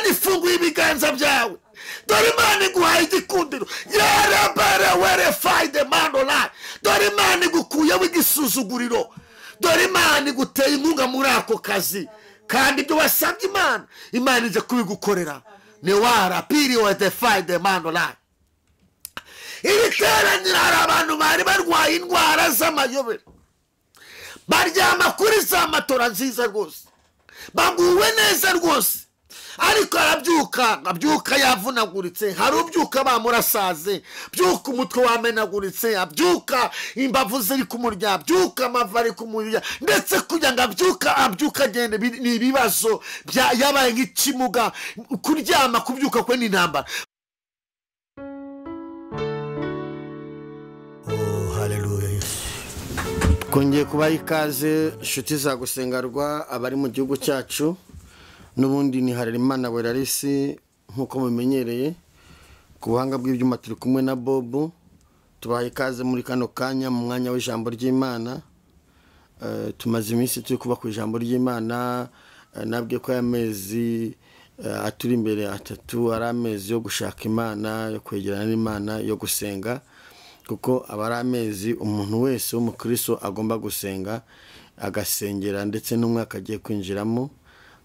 Imana ifunguye ibiganza byawe. Dore Imana iguhaye igikundiro. Yarabara verify the man online. Dore Imana igukuyeho igisuzuguriro. Dore Imana iguteye inkunga muri ako kazi. Kandi ibyo wasabye Imana ije kubigukorera. Ni wara period defy the man online. Ibiteranira hari abantu bari barwaye indwara z'amayobera. Baryama kuri za matora nziza rwose. Baguwe neza rwose. Ariko abyuka yavunaguritse. Hari ubyuka bamurasaze. Byuka umutwe wamenaguritse. Abyuka imbavu ziri kumurya. Abyuka amavi ari kumurya. Ndetse kugira ngo abyuka agende ni ibibazo yabaye nk'ikimuga. Kuryama kubyuka kwe n'intambara. Haleluya. Kongeye kubaha ikaze inshuti za gusengerwa abari mu gihugu cyacu. Nubundi ni Harerimana Werarisi nkuko mumenyereye. Ku buhanga bw'ibyuma turi kumwe na Bobo. Tubaha ikaze muri kano kanya mu mwanya w'ijambo ry'Imana. Tumaze iminsi turi kuba ku ijambo ry'Imana. Nabwiye ko amezi aturi imbere atatu ari amezi yo gushaka Imana, yo kwegerana n'Imana, yo gusenga. Kuko abari amezi umuntu wese w'umukristo agomba gusenga, agasengera ndetse n'umwaka agiye kwinjiramo.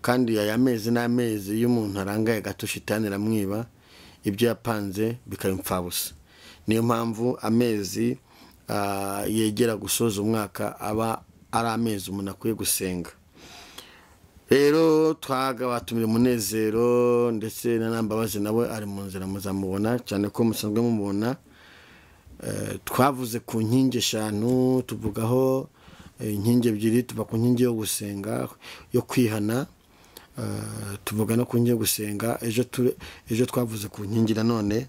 Kandi aya mezi n'amezi iyo umuntu arangaye gato shitani ramwiba, ibyo yapanze bikayimfabusa. Niyo mpamvu amezi yegera gusoza umwaka aba ari amezi umuntu akwiye gusenga. Rero twagabatumire Munezero ndetse na Nambabazi nawe ari mu nzira muzamubona cyane ko musanzwe mumubona. Twavuze ku nkingi 5, tuvugaho inkingi 2, tuva ku nkingi yo gusenga yo kwihana, tuvuga no ku nkingi yo gusenga. Ejo twavuze ku nkingi nanone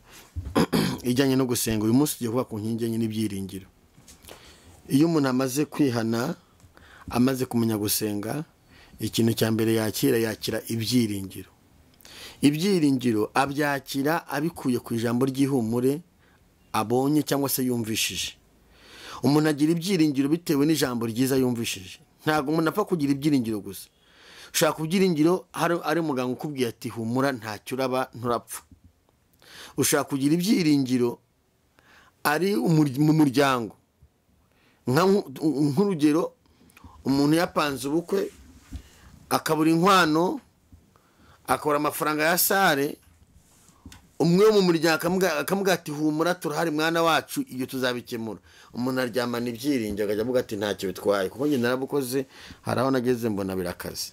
ijyanye no gusenga. Uyu munsi tugiye kuvuga ku nkingi y'inyi n'ibyiringiro. Iyo umuntu amaze kwihana, amaze kumenya gusenga, ikintu cya mbere yakira ibyiringiro. Ibyiringiro abyakira abikuye ku ijambo ry'ihumure abonye cyangwa se yumvishije. Umuntu agira ibyiringiro bitewe n'ijambo ryiza yumvishije. Ntago umuntu apfa kugira ibyiringiro gusa. Ushaka kubyiringiro ari muganga ukubwiye ati humura ntacyo uraba nturapfa. Ushaka kugira ibyiringiro ari mu muryango. Nk'urugero umuntu yapanze ubukwe akabura inkwano, akora amafaranga ya sare, umwe mu muryango akamubwira ati humura turahari mwana wacu iyo tuzabikemura. Umuntu aryamana ibyiringiro akajya avuga ati ntacyo bitwaye kuko njye narabukoze, hari aho nageze mbona birakaze.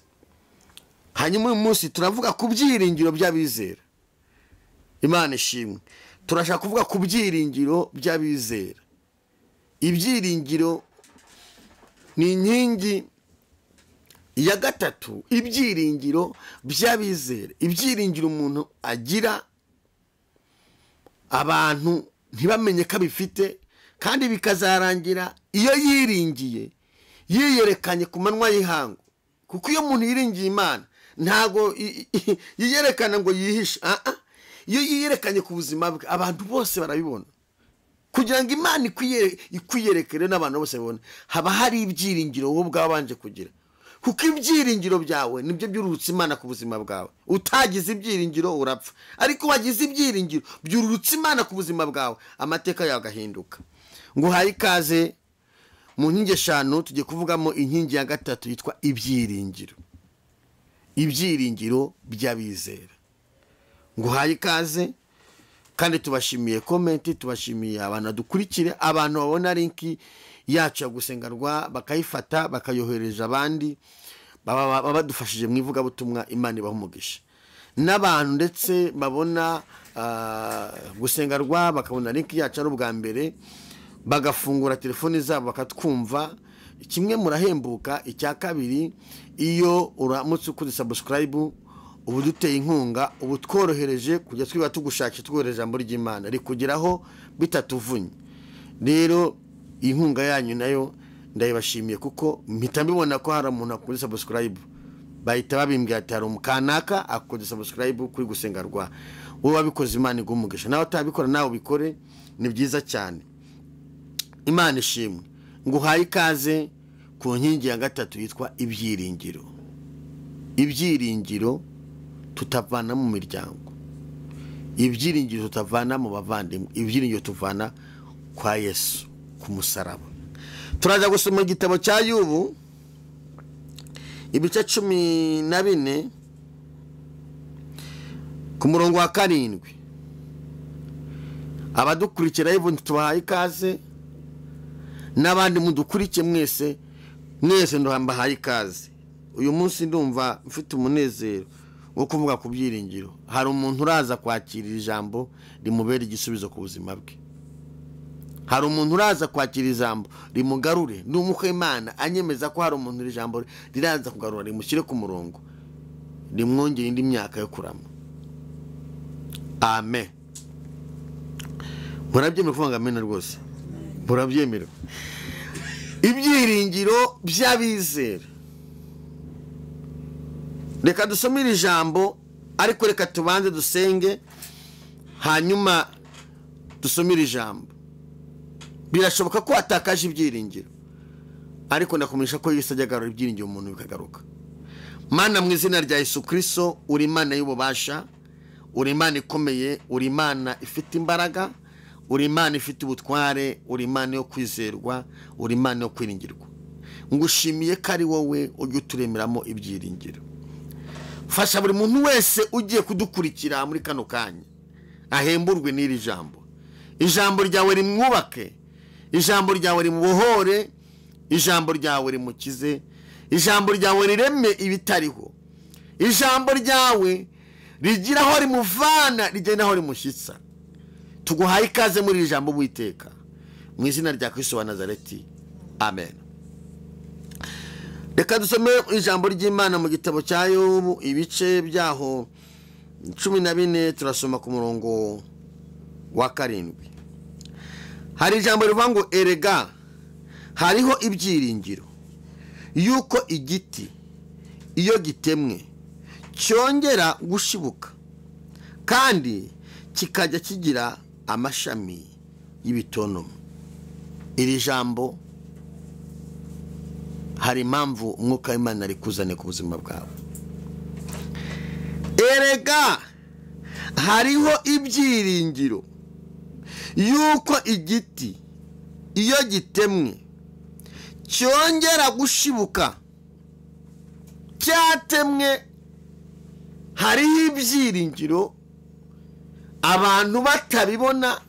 Hanyuma uyu munsi turavuga ku byiringiro by'abizera. Imana ishimwe. Turashaka kuvuga ku byiringiro by'abizera. Ibyiringiro ni inkingi ya 3, ibyiringiro by'abizera. Ibyiringiro umuntu agira abantu ntibamenye ko bifite, kandi bikazarangira iyo yiringiye yiyerekanye ku manwa y'ihangu. Kuko iyo umuntu yiringiye Imana ntago yiyerekana ngo yihishe. Iyo yiyerekanye ku buzima bwe abantu bose barabibona. Kugira ngo Imana ikwiyerekere n'abantu bose babone, haba hari ibyiringiro wowe bwabanje kugira. Kuko ibyiringiro byawe nibyo byururutse Imana ku buzima bwawe. Utagize ibyiringiro urapfa, ariko wagize ibyiringiro byururutse Imana ku buzima bwawe, amateka yawe agahinduka. Nguhaye ikaze mu nkingi 5, tugiye kuvugamo inkingi ya 3 yitwa ibyiringiro. Ibyiringiro by'abizera. Nguhaye ikaze kandi tubashimiye comment, tubashimiye abantu dukurikire, abantu babona linki yacu ya gusengerwa bakayifata bakayohereza abandi, baba badufashije mu ivuga butumwa. Imana ibaha umugisha. N'abantu ndetse babona gusengerwa bakabona linki yacu ari ubwa mbere, bagafungura telefoni zabo bakatwumva, kimwe murahembuka. Icya kabiri, iyo uramutse ukuri subscribe ubu duteye inkunga, ubu tworohereje kujya twiba tugushakira twohereje ijambo ry'Imana rikugeraho bitatuvunye. Rero inkunga yanyu nayo ndayibashimiye kuko mpita mbibona ko hari umuntu akuri subscribe bahita babimbwira ati hari umukanaka akoze subscribe kuri gusengerwa. Wowe wabikoze Imana igumugisha, nawe utabikora nawe ubikore, ni byiza cyane. Imana ishimwe. Nguhaye ikaze ku nkingi ya 3 yitwa ibyiringiro. Ibyiringiro tutavana mu miryango, ibyiringiro tutavana mu bavandimwe, ibyiringiro tuvana kwa Yesu ku musaraba. Turaza gusoma igitabo cya Yobu ibice 14 ku murongo wa 7. Abadukurikira Yebo tubahaye ikaze, n'abandi mudukurikiye mwese nduhambahaye ikaze. Uyu munsi ndumva mfite umunezero wo kuvuga ku byiringiro. Hari umuntu uraza kwakirira ijambo rimubera igisubizo ku buzima bwe. Hari umuntu uraza kwakira ijambo rimugarure. N'umukwe Imana anyemeza ko hari umuntu ijambo riraza kugarura rimushyire ku murongo, rimwongera indi myaka yo kurama. Amen. Murabyemera kuvuga amen rwose? Murabyemera? Ibyiringiro by'abizera. Reka dusomere ijambo, ariko reka tubanze dusenge hanyuma dusomere ijambo. Birashoboka ko atakaje ibyiringiro, ariko ndakumenyesha ko Yesu ajya agarura ibyiringiro umuntu bikagaruka. Mana, mu izina rya Yesu Kristo, uri Imana y'ububasha, uri Imana ikomeye, uri Imana ifite imbaraga, uri Imana ifite ubutware, uri Imana yo kwizerwa, uri Imana yo kwiringirwa. Ngushimiye ko ari wowe ujye uturemeramo ibyiringiro. Fasha buri muntu wese ugiye kudukurikira muri kano kanya ahemburwe n'iri jambo. Ijambo ryawe rimwubake, ijambo ryawe rimubohore, ijambo ryawe rimukize, ijambo ryawe rireme ibitariho, ijambo ryawe rigira aho rimuvana rigena aho rimushyitsa. Tuguhaye ikaze muri iri jambo Uwiteka, mu izina rya Kristo wa Nazareti. Amen. Reka dusome ijambo ry'Imana mu gitabo cya Yobu ibice byaho 14, turasoma ku murongo wa 7. Hari ijambo rivuga ngo erega hariho ibyiringiro yuko igiti iyo gitemwe cyongera gushibuka kandi kikajya kigira amashami y'ibitonomo. Iri jambo hari impamvu umwuka w'Imana ari kuzane ku buzima bwawe. Erega hariho ibyiringiro yuko igiti iyo gitemwe cyongera gushibuka. Cyatemwe, hariho ibyiringiro abantu batabibona.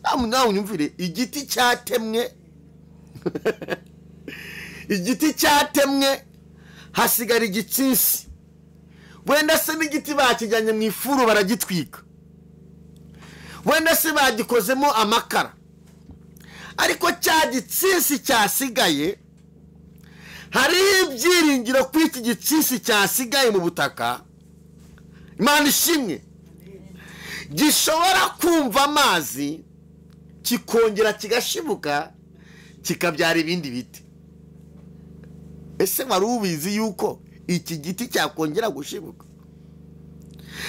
Nawe unyumvire, igiti cyatemwe igiti cyatemwe hasigara igitsinsi. Wenda se n'igiti bakijyanye mu ifuru baragitwika, wenda se bagikozemo amakara, ariko cya gitsinsi cyasigaye, hariho ibyiringiro ko iki gitsinsi cyasigaye mu butaka, Imana ishimwe, gishobora kumva amazi kikongera kigashibuka kikabyara ibindi biti. Ese wari ubizi yuko iki giti cyakongera gushibuka?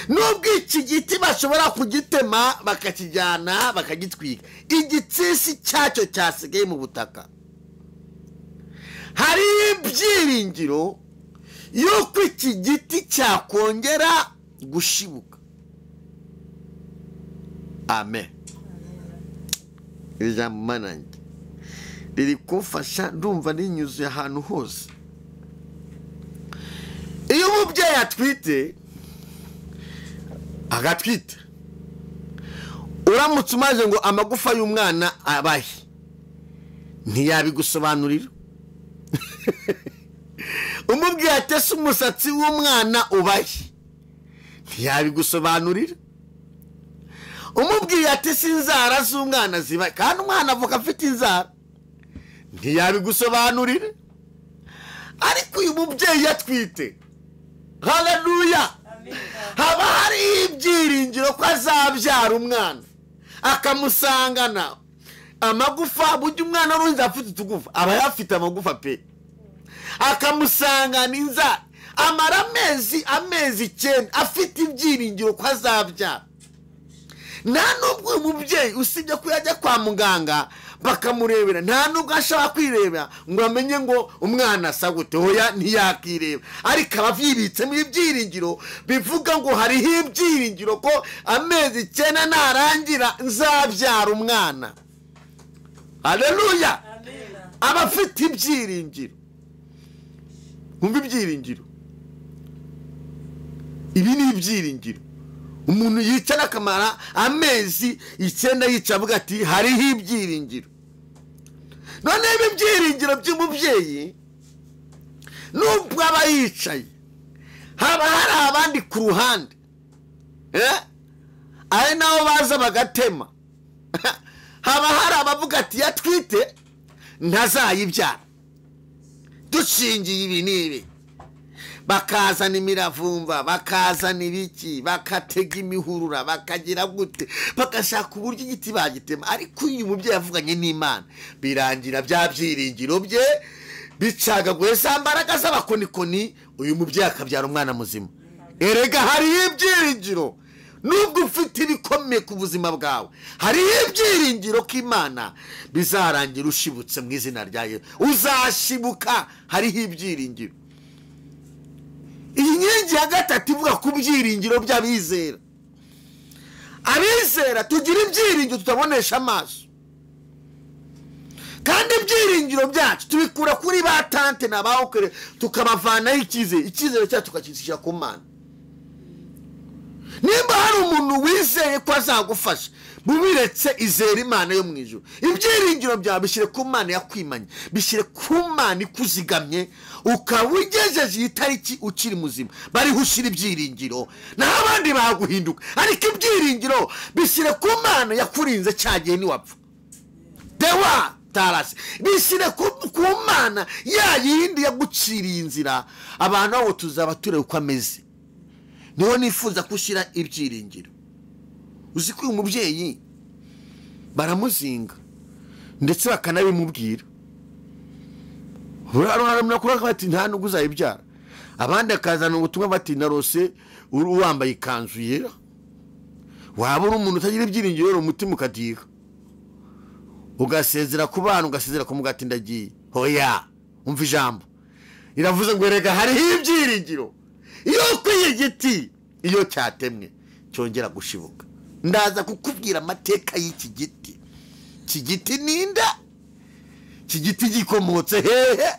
Nubwo iki giti bashobora kugitema bakakijyana bakagitwika, igitsinsi cyacyo cyasigaye mu butaka, hari ibyiringiro yuko iki giti cyakongera gushibuka. Amen. Iri jambo manange riri kumfasha, ndumva rinyuze ahantu hose. Iyo umubyeyi atwite agatwita, uramutse umaze ngo amagufa y'umwana abahe, ntiyabigusobanurira. Umubwiye ati ese umusatsi w'umwana ubahe, ntiyabigusobanurira. Umubwiye ati ese inzara z'umwana zibahe, kandi umwana avuka afite inzara, ntiyabigusobanurira. Ariko uyu mubyeyi atwite, haleluya, haba hari ibyiringiro ko azabyara umwana akamusangana amagufa. Burya umwana urunze afite utugufa aba yafite amagufa pe, akamusangana inzara, amara amezi 9 afite ibyiringiro ko azabyara. nta nubwo umubyeyi usibye ko yajya kwa muganga bakamurebera, nta nubwo ashobora kwirebera ngo amenye ngo umwana asa gute, hoya ntiyakireba. Ariko abavyibitsemo ibyiringiro bivuga ngo hariho ibyiringiro ko amezi 9 narangira nzabyara umwana. Haleluya. Abafite ibyiringiro, umva ibyiringiro, ibi ni ibyiringiro. Umuntu yicara akamara amezi 9 yica avuga ati hariho ibyiringiro. None ibi byiringiro by'umubyeyi nubwo aba yicaye, haba hari abandi ku ruhande, ari nabo baza bagatema. Haba hari abavuga ati yatwite ntazayibyara, dushingiye ibi nibi, bakazana imiravumba, bakazana ibiki, bakatega imihurura, bakagira gute, bagashaka uburyo igiti bagitema. Ariko uyu mubyeyi avuganye n'Imana, birangira bya byiringiro bye bicagaguye za mbaraga z'abakonikoni, uyu mubyeyi akabyara umwana muzima. Erega hari ibyiringiro nubwo ufite ibikomeye ku buzima bwawe, hari ibyiringiro ko Imana bizarangira ushibutse mu izina rya Yesu. Uzashibuka, hariho ibyiringiro. Iyi nkingi ya gatatu ivuga ku byiringiro by'abizera. Abizera tugira ibyiringiro tutabonesha amaso, kandi ibyiringiro byacu tubikura kuri ba tante na ba okere, tukabavanaho icyizere cyacu tukakishyira ku Mana. Nimba hari umuntu wizeye ko azagufasha, bubiretse izera Imana yo mu ijuru. Ibyiringiro byawe bishyire ku Mana yakwimanye, bishyire ku Mana ikuzigamye, ukawigejeje itariki ukiri muzima. Bari hushira ibyiringiro naho abandi baguhinduka, ariko ibyiringiro bishyire ku Mana yakurinze cyagiye ni wapfa. Dewa tarasi bishyire ku Mana ya yindi yaguciriye inzira. Abantu abo tuzaba tureba uko ameze. Niho nifuza kushira ibyiringiro. Uzi ko uyu mubyeyi baramuzinga ndetse bakanabimubwira. Urarumna kuri bati nta nubwo uzayibyara. Abandi akazana ubutumwa bati narose uwambaye ikanzu yera. Waba uri umuntu utagira ibyiringiro rero umutima ukadiga, ugasezera ku bana, ugasezera ku mugati ndagiye. Hoya, umva ijambo iravuze ngo erega hariho ibyiringiro iyo kwiye giti iyo cyatemwe cyongera gushibuka. Ndaza kukubwira amateka y'iki giti. Iki giti ninda, iki giti gikomotse hehe,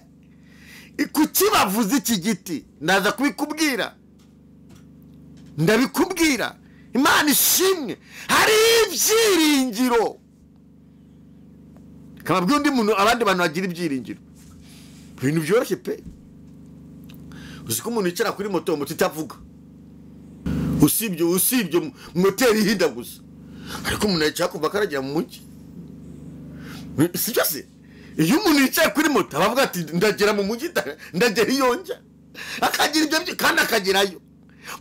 kuki bavuze iki giti, ndaza kubikubwira, ndabikubwira. Imana ishimwe, hari ibyiringiro. Kamabwiye undi muntu, abandi bantu bagira ibyiringiro, ibintu byoroshye pe. Uzi ko umuntu yicara kuri moto itavuga, usibye moteri ihinda gusa, ariko umuntu yicara kuva karagera mu mujyi. Sibyo se? Iyo umuntu yicaye kuri moto abavuga ati ndagera mu mujyi, ndagera iyonja, akagira ibyo kandi akagerayo.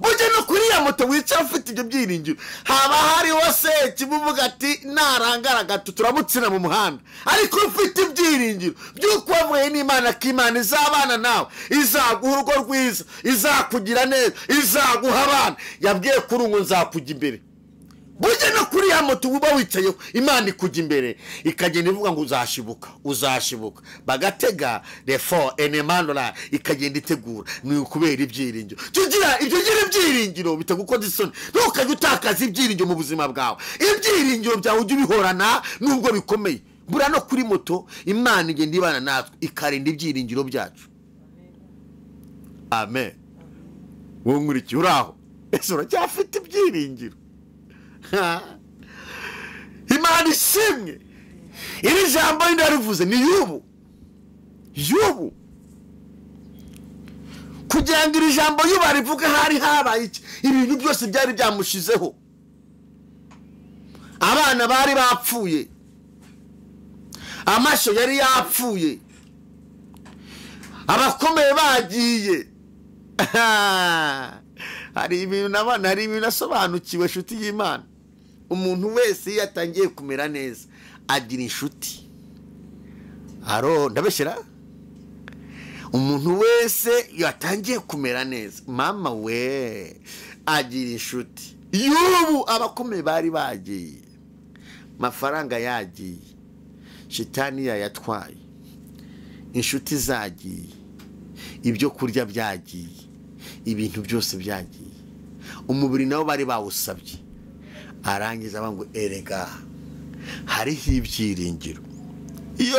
Buje no kuri ya moto wicara ufite ibyo byiringiro, haba hari wose kibuvuga ati narangara gato turamutsina mu muhanda. Ariko ufite ibyiringiro byuko wavuye n'Imana, k'Imana izabana nawe, izaguha urugo rwiza, izakugira neza, izaguha abana. Yabwiye kuri ngo nzakujya imbere. Buje no kuri ya moto uba wicayeho, Imana ikujya imbere, ikagenda ivuga ngo uzashibuka. Bagatega refo enemandola, ikagenda itegura. Ni ukubera ibyiringiro. Tugira ibyo ibyiringiro bitagukoza isoni. Ntukajye utakaza ibyiringiro mu buzima bwawe. Ibyiringiro byawe ujye ubihorana nubwo bikomeye. Bura no kuri moto Imana igenda ibana natwe, ikarinda ibyiringiro byacu. Amen. Wowe nkurikiye uraho, ese uracyafite ibyiringiro? Imana ishimwe. Iri jambo ndarivuze ni yubu. Kugira ngo iri jambo yuba rivuga hari habaye iki, ibintu byose byari byamushizeho. Abana bari bapfuye, amasho yari yapfuye, abakomeye bagiye. Hari ibintu nabana, hari ibintu nasobanukiwe shuti y'Imana. Umuntu wese yatangiye kumera neza agira inshuti. Ndabeshera. Umuntu wese yatangiye kumera neza, mama we, agira inshuti. y'ubu abakomeye bari bagiye, amafaranga yagiye, shitani yayatwaye, inshuti zagiye, ibyo kurya byagiye, ibintu byose byagiye, umubiri nawo bari bawusabye. Arangiza abango erega hariho ibyiringiro. Yo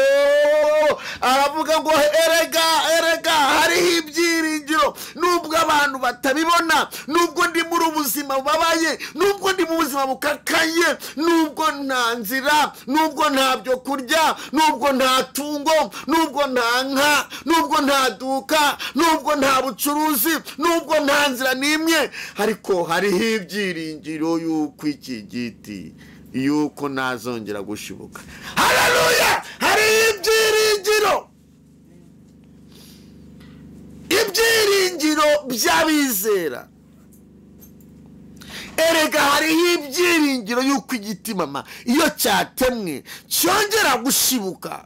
aravuga ngo erega hariho ibyiringiro, nubwo abantu batabibona, nubwo ndi muri ubuzima bubabaye, nubwo ndi mu buzima bukakaye, nubwo nta nzira, nubwo nta byo kurya, nubwo nta tungo, nubwo nta nka, nubwo nta duka, nubwo nta bucuruzi, nubwo nta nzira n'imwe, ariko hariho ibyiringiro yuko iki giti yuko nazongera gushibuka. Haleluya! Hari ibyiringiro, ibyiringiro by'abizera. Erega hariho ibyiringiro yuko igiti mama iyo cyatemwe cyongera gushibuka.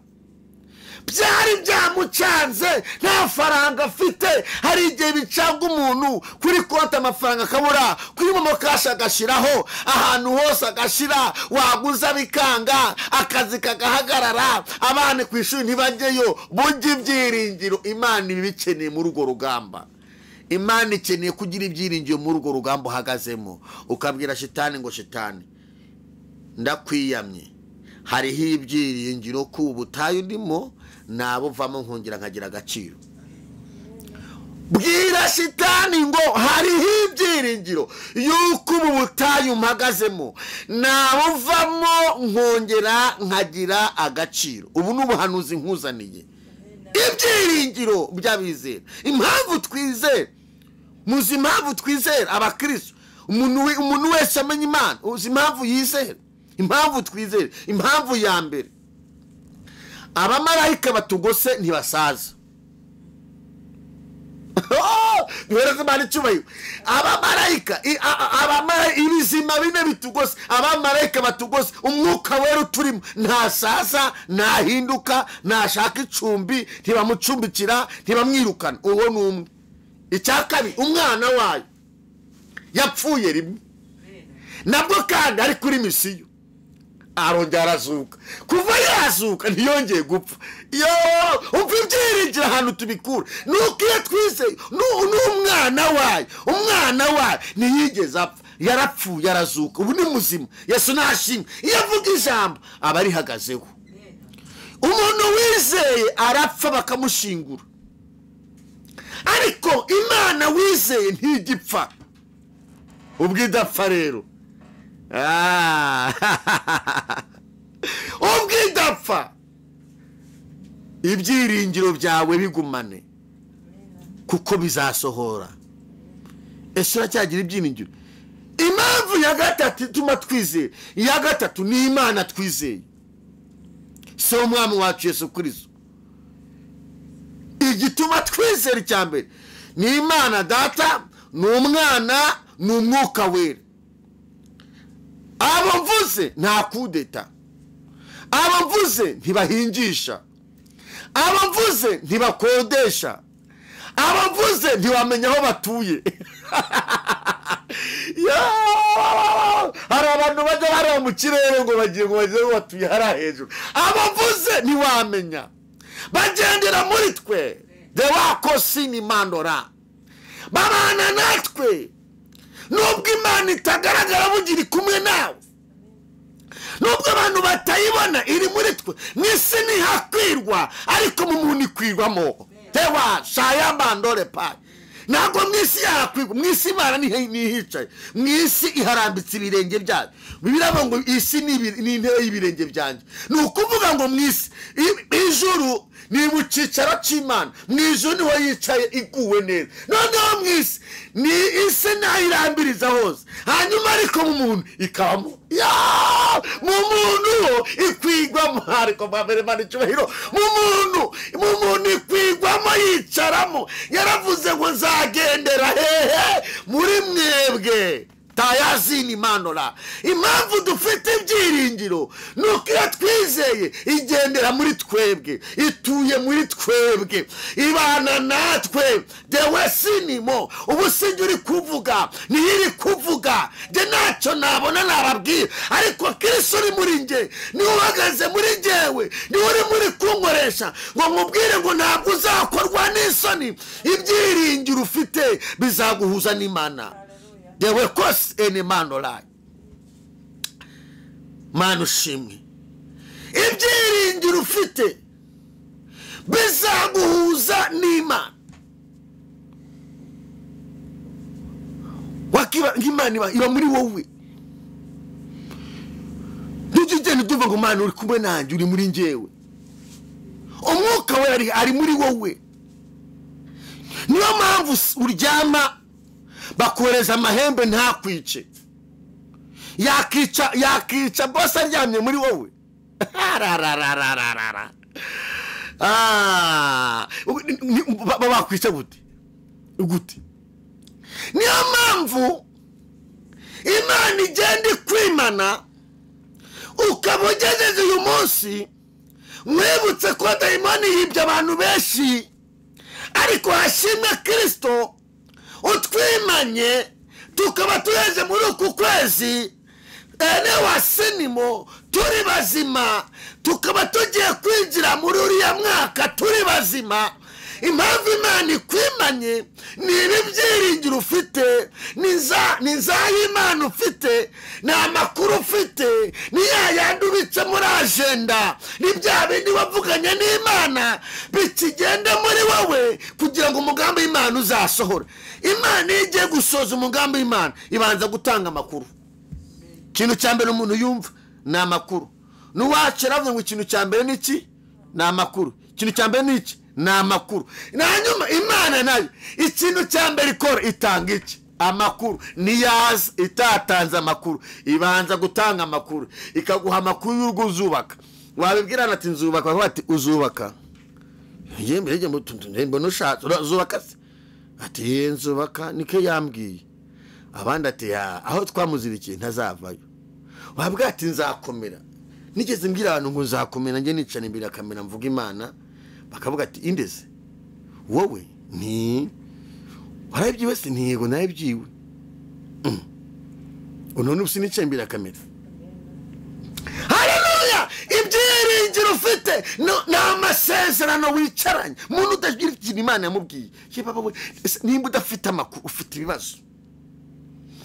Byari byamucanze, nta faranga afite, hari igihe bicanga umuntu kuri konti amafaranga akabura, kuri momo cash agashiraho, ahantu hose agashira, waguza bikanga, akazi kagahagarara, abana ku ishuri ntibajyeyo. Burya ibyiringiro Imana ibikeneye muri urwo rugamba. Imana ikeneye kugira ibyiringiro muri urwo rugamba uhagazemo, ukabwira shitani ngo shitani ndakwiyamye, hariho ibyiringiro ko ubutayu ndimo nabo vamo nkongera nkagira agaciro. Bwira shitani ngo hariho ibyiringiro yuko ubu butayu mpagazemo nabo vamo nkongera nkagira agaciro. Ubu n'ubuhanuzi nkuzaniye ibyiringiro by'abizera. Impamvu twizera, muzi impamvu twizera abakristo, umuntu wese amenya Imana, uzi impamvu yizera, impamvu twizera. Impamvu ya mbere, abamarayika batugose ntibasaza. Duhereze Imana icyubahiro. Abamarayika ibizima bine bitugose, abamarayika batugose, umwuka wera uturimo ntasaza, ntahinduka, ntashaka icumbi, ntibamucumbikira, ntibamwirukana. Uwo ni umwe. Icya kabiri, umwana wayo yapfuye rimwe, nabwo kandi ari kuri misiyo, arongera arazuka. Kuva yazuka ntiyongeye gupfa. Yo umva ibyiringiro ahantu tubikura, nuko iyo twizeye n'umwana wayo, umwana wayo ntiyigeze apfa, yarapfuye arazuka, ubu ni muzima. Yesu nashimwe. Iyo avuga ijambo aba arihagazeho. Umuntu wizeye arapfa bakamushingura, ariko Imana wizeye ntigipfa. Ubwo idapfa rero, ubwo idapfa, ibyiringiro byawe bigumane kuko bizasohora. Ese uracyagira ibyiringiro? Impamvu ya gatatu ituma twizeye, iya gatatu ni Imana twizeye, si umwami wacu Yesu Kristo. Igituma twizera icya mbere ni Imana Data, ni Umwana, ni Umwuka wera. Abo mvuze nta kudeta, abo mvuze ntibahingisha, abo mvuze ntibakodesha, abo mvuze ntibamenya aho batuye. Hari abantu bajya bareba mu kirere ngo bagiye batuye hariya hejuru. Abo mvuze ntiwamenya, bagendera muri twe, de wako sini mandora, babana natwe. Nubwo Imana itagaragara bugira kumwe nawe, nubwo abantu batayibona iri muri twe, mwisi ntihakwirwa, ariko mu muntu ikwirwamo. Tewa shayamba ndore pa, ntabwo mwisi yakwirwa. Mwisi Imana nihicaye, mwisi iharambitse ibirenge byayo. Bibiramo ngo isi ni intebe y'ibirenge byanjye. Ni ukuvuga ngo mwisi ijuru ni mu cyicaro cy'Imana, mu ijuru niho yicaye iguwe neza. Noneho mwisi ni isi nayirambiriza hose, hanyuma ariko mu muntu ikabamo. Mu muntu ikwigwamo, ariko mbere Imana icyubahiro, mu muntu ikwigwamo, yicaramo. Yaravuze ngo nzagendera hehe muri mwebwe, tayazini manora. Impamvu dufite ibyiringiro nuko iyo twizeye igendera muri twebwe, ituye muri twebwe, ibana natwe. Dewe sinimo ubu sinjye uri kuvuga, niyo iri kuvuga. Je ntacyo nabona nababwira, ariko Kristo uri muri nge niwe uhagaze muri ngewe, niwe uri muri kunkoresha ngo nkubwire ngo ntabwo uzakorwa n'isoni. Ibyiringiro ufite bizaguhuza n'Imana. Dewe kose ene manora Mana ushimwe. Ibyiringiro ufite bizaguhuza n'Imana. Wakiba ng'Imana iba muri wowe. Ntugende tuvuga ngo Mana uri kumwe nanjye, uri muri ngewe. Umwuka we ari muri wowe. Niyo mpamvu uryama bakoreza amahembe ntakwice. Yakica bose aryamye muri wowe. Bakwica gute? Niyo mpamvu Imana igenda ikwimana, ukaba ugeze uyu munsi mwibutse ko dayimoni yibye abantu benshi, ariko hashimwe Kristo utwimanye tukaba tugeze muri uku kwezi ene wasinimo turi bazima, tukaba tugiye kwinjira muri uriya mwaka turi bazima. Impamvu Imana ikwimanye ni ibyiringiro ufite, ni Imana ufite, ni amakuru ufite, ni yayandi ubitse muri agenda, ni bya bindi wavuganye n'Imana bikigenda muri wowe kugira ngo umugambi w'Imana uzasohore. Imana iyo igiye gusoza umugambi w'Imana ibanza gutanga amakuru. Ikintu cya mbere umuntu yumva ni amakuru. N'uwacu aravuga ngo ikintu cya mbere ni iki? Ni amakuru. Ikintu cya mbere ni iki? Ni amakuru. Hanyuma Imana nayo ikintu cya mbere ikora itanga iki? Amakuru. Niyaza itatanze amakuru ibanza gutanga amakuru, ikaguha amakuru y'urugo uzubaka. Wabibwirana ati nzubaka, bati uzubaka. Yembe mbona ushatse uzubaka se? Ati nzubaka nike yambwiye. Abandi ati aho twamuzirikiye ntazavayo. Wabwira ati nzakomera. Nigeze mbwira abantu ngo nzakomera, nge nicana imbere ya kamera mvuga Imana, bakavuga ati indeze wowe ni warabyiwe se? Ntiyego nabyiwe. None usinicaye imbere ya kamera. Haleluya! Ibyiringiro ufite n'amasezerano wicaranye. Umuntu utagira ikintu Imana yamubwiye, nimba udafite amakuru ufite ibibazo.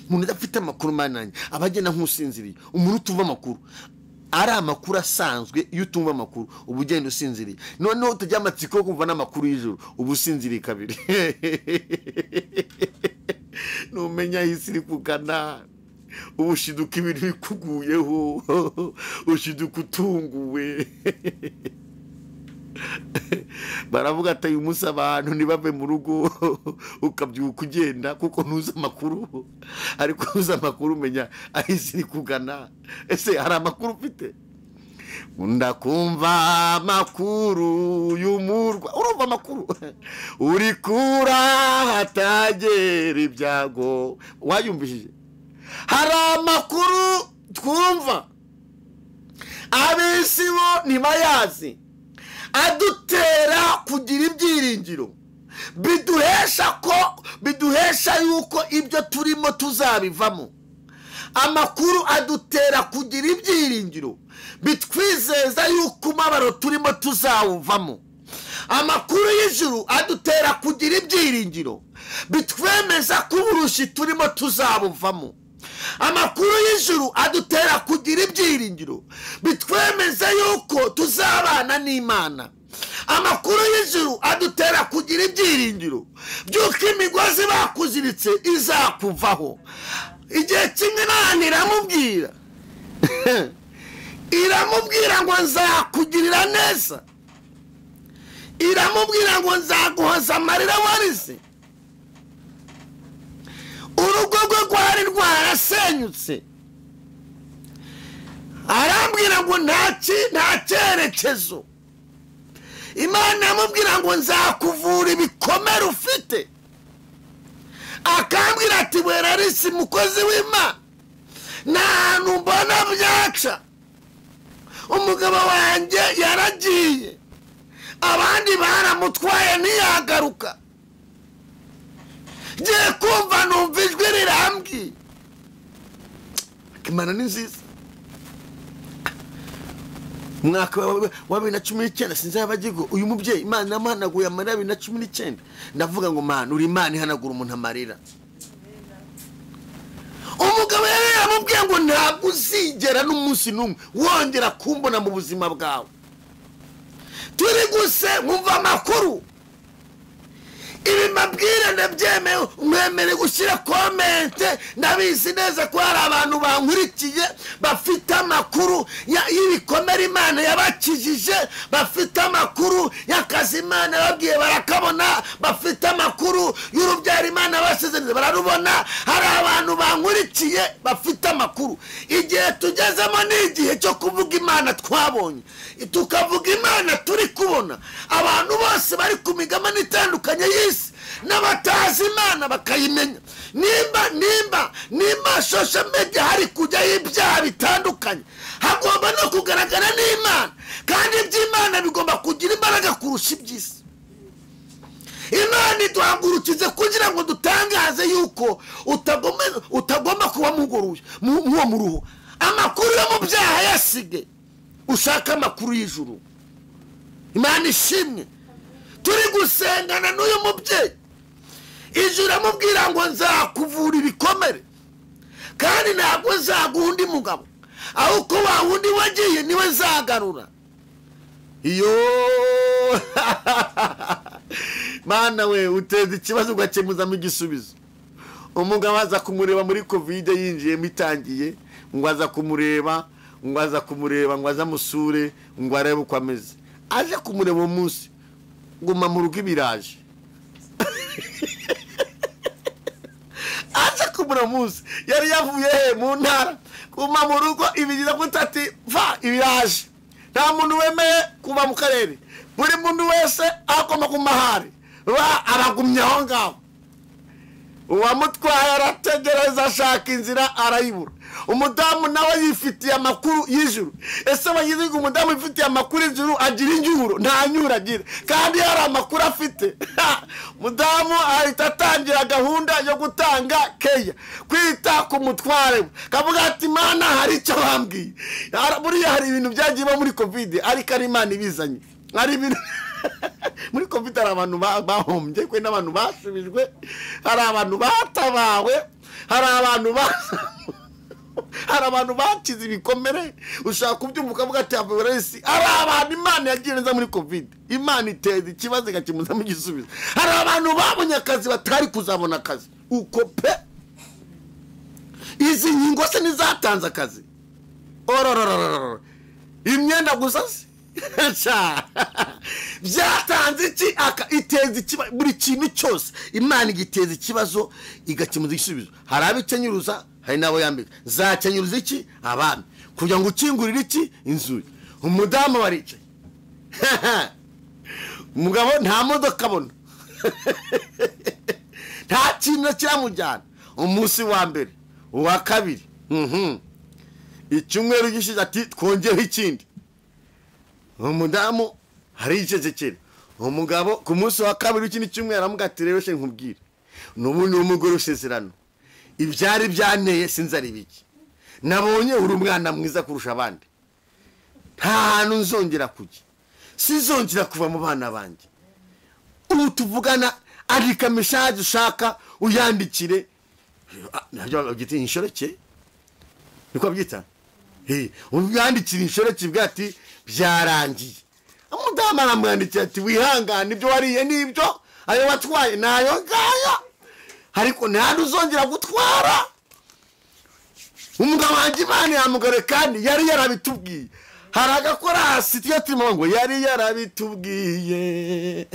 Umuntu udafite amakuru mananye abagena nk'usinziriye. Umuntu utumva amakuru ari amakuru asanzwe, iyo utumva amakuru uba ugenda usinziriye. Noneho utajya amatsiko yo kumva n'amakuru y'ijoro uba usinziriye kabiri. Numenya isi iri kugana, ubushiduka ibintu bikuguyeho, ushiduka utunguwe. Baravuga ati uyu munsi abantu ntibave mu rugo ukabyuka ugenda kuko ntuzi amakuru, ariko uzi amakuru umenya aho isi iri kugana. Ese hari amakuru ufite? Ndakumva amakuru y'umurwa. Urumva amakuru? Uri kura hatagera ibyago. Wayumvishije? Hari amakuru twumva abisi bo ntibayazi, adutera kugira ibyiringiro, biduhesha yuko ibyo turimo tuzabivamo. Amakuru adutera kugira ibyiringiro, bitwizeza yuko umubabaro turimo tuzawuvamo. Amakuru y'ijuru adutera kugira ibyiringiro, bitwemeza ko uburushi turimo tuzabuvamo. Amakuru y'ijuru adutera kugira ibyiringiro, bitwemeza yuko tuzabana n'Imana. Amakuru y'ijuru adutera kugira ibyiringiro byuko imigozi bakuziritse izakuvaho. Igihe kimwe Imana iramubwira ngo nzakugirira neza, iramubwira ngo nzaguhoza amarira warize. Urugo rwe rwari rwarasenyutse, arambwira ngo nta cyerekezo. Imana yamubwira ngo nzakuvura ibikomere ufite. Akambwira ati werarisi mukozi w'Imana, nta hantu mbona byaca. Umugabo wanjye yaragiye, abandi baramutwaye ntiyagaruka. Ngiye kumva numva ijwi rirambwiye imana ni nziza. Mwaka wa 2019 sinzabagigo uyu mubyeyi imana amanaguye amarira 2019 ndavuga ngo mana uri imana ihanagura umuntu amarira. Umugabo yari yamubwiye ngo ntabwo uzigera n'umunsi n'umwe wongera kumbona mu buzima bwawe. Turi guse mwumva amakuru ibi mbabwira ndabyemeye mwemere gushyira komente. Ndabizi neza ko hari abantu bankurikiye bafite amakuru y'ibikomere Imana yabakijije, bafite amakuru y'akazi Imana yababwiye barakabona, bafite amakuru y'urubyaro Imana yabasezeranyije bararubona. Hari abantu bankurikiye bafite amakuru. Igihe tugezemo ni igihe cyo kuvuga Imana twabonye, tukavuga Imana turi kubona. Abantu bose bari ku migabane itandukanye y'isi n'abatazi Imana bakayimenya. Nimba social media hari kujyaho ibyaha bitandukanye, hagomba no kugaragara n'Imana, kandi iby'Imana bigomba kugira imbaraga kurusha iby'isi. Imana iduhagurukize kugira ngo dutangaze yuko utagomba kuba muwo mu ruhu. Amakuru yo mu byaha yasige, ushaka amakuru y'ijuru. Imana ishimwe. Turi gusengana n'uyu mubyeyi, ijuru amubwira ngo nzakuvura ibikomere kandi ntabwo nzaguha undi mugabo, ahubwo wa wundi wagiye niwe nzagarura. Iyo Mana we uteze ikibazo ugakemuzamo igisubizo. Umugabo aza kumureba muri covid yinjiye mitangiye, ngo aza kumureba ngo azamusure ngo arebe uko ameze. Aje kumureba umunsi guma mu rugo ibiraje. Aje kumureba umunsi yari yavuye mu ntara, guma mu rugo ibigira gutati va ibiraje. Nta muntu wemeye kuba mu karere, buri muntu wese akoma ku mahari aragumye aho ngaho. Uwamutwaye arategereza ashaka inzira arayibura. Umudamu nawe yifitiye amakuru y'ijuru. Ese bagize ngo umudamu yifitiye amakuru y'ijuru agira injuru? Nta nyura agira, kandi hari amakuru afite. Mudamu ahita atangira gahunda yo gutanga keya, kwita ku mutware. Kavuga ati Mana hari icyo bambwiye. Buriya hari ibintu byagiye ba muri covid, ariko ari Imana ibizanye. Hari ibintu muri covid hari abantu bahombye kwe n'abantu basubijwe, hari abantu batabawe, hari abantu bakize ibikomere. Ushaka kubyumva ukavuga ati abaresi ari abantu Imana yagiye neza muri covid. Imana iteza ikibazo igakemuzamo igisubizo. Hari abantu babonye akazi batari kuzabona akazi uko pe. Izi ngingo se nizatanze akazi. Imyenda gusa byatanze iki iteza ikibazo. Buri kintu cyose Imana igiteza ikibazo igakemuza igisubizo. Hari abikenyuruza, hari nabo yambika. Zakenyuruza iki? Abami kugira ngo ukingurire iki? Inzu. Umudamu baricaye, umugabo nta modoka abona, nta kintu kiramujyana. Umunsi wa mbere, uwa kabiri, icyumweru gishize ati twongeho ikindi. Umudamu hari icecekere. Umugabo ku munsi wa kabiri w'ikindi cyumweru aramuga ati rero she nkubwire, n'ubu ni umugore usezerano, ibyari byanteye sinzari biki, nabonye uri umwana mwiza kurusha abandi, nta hantu nzongera kujya, sizongera kuva mu bana banjye. Ubu tuvugana andika message ushaka uyandikire. Nabyo babyita inshoreke, niko byita. Uyandikira inshoreke bwati byarangiye. Umudamu aramwandikira ati wihangane, ibyo wariye nibyo, ayo watwaye nayo ngaya, ariko nta uzongera gutwara. Umugabo wanjye Imana yamugare kandi yari yarabitubwiye. Hari agakora hasi turimo ngo yari yarabitubwiye.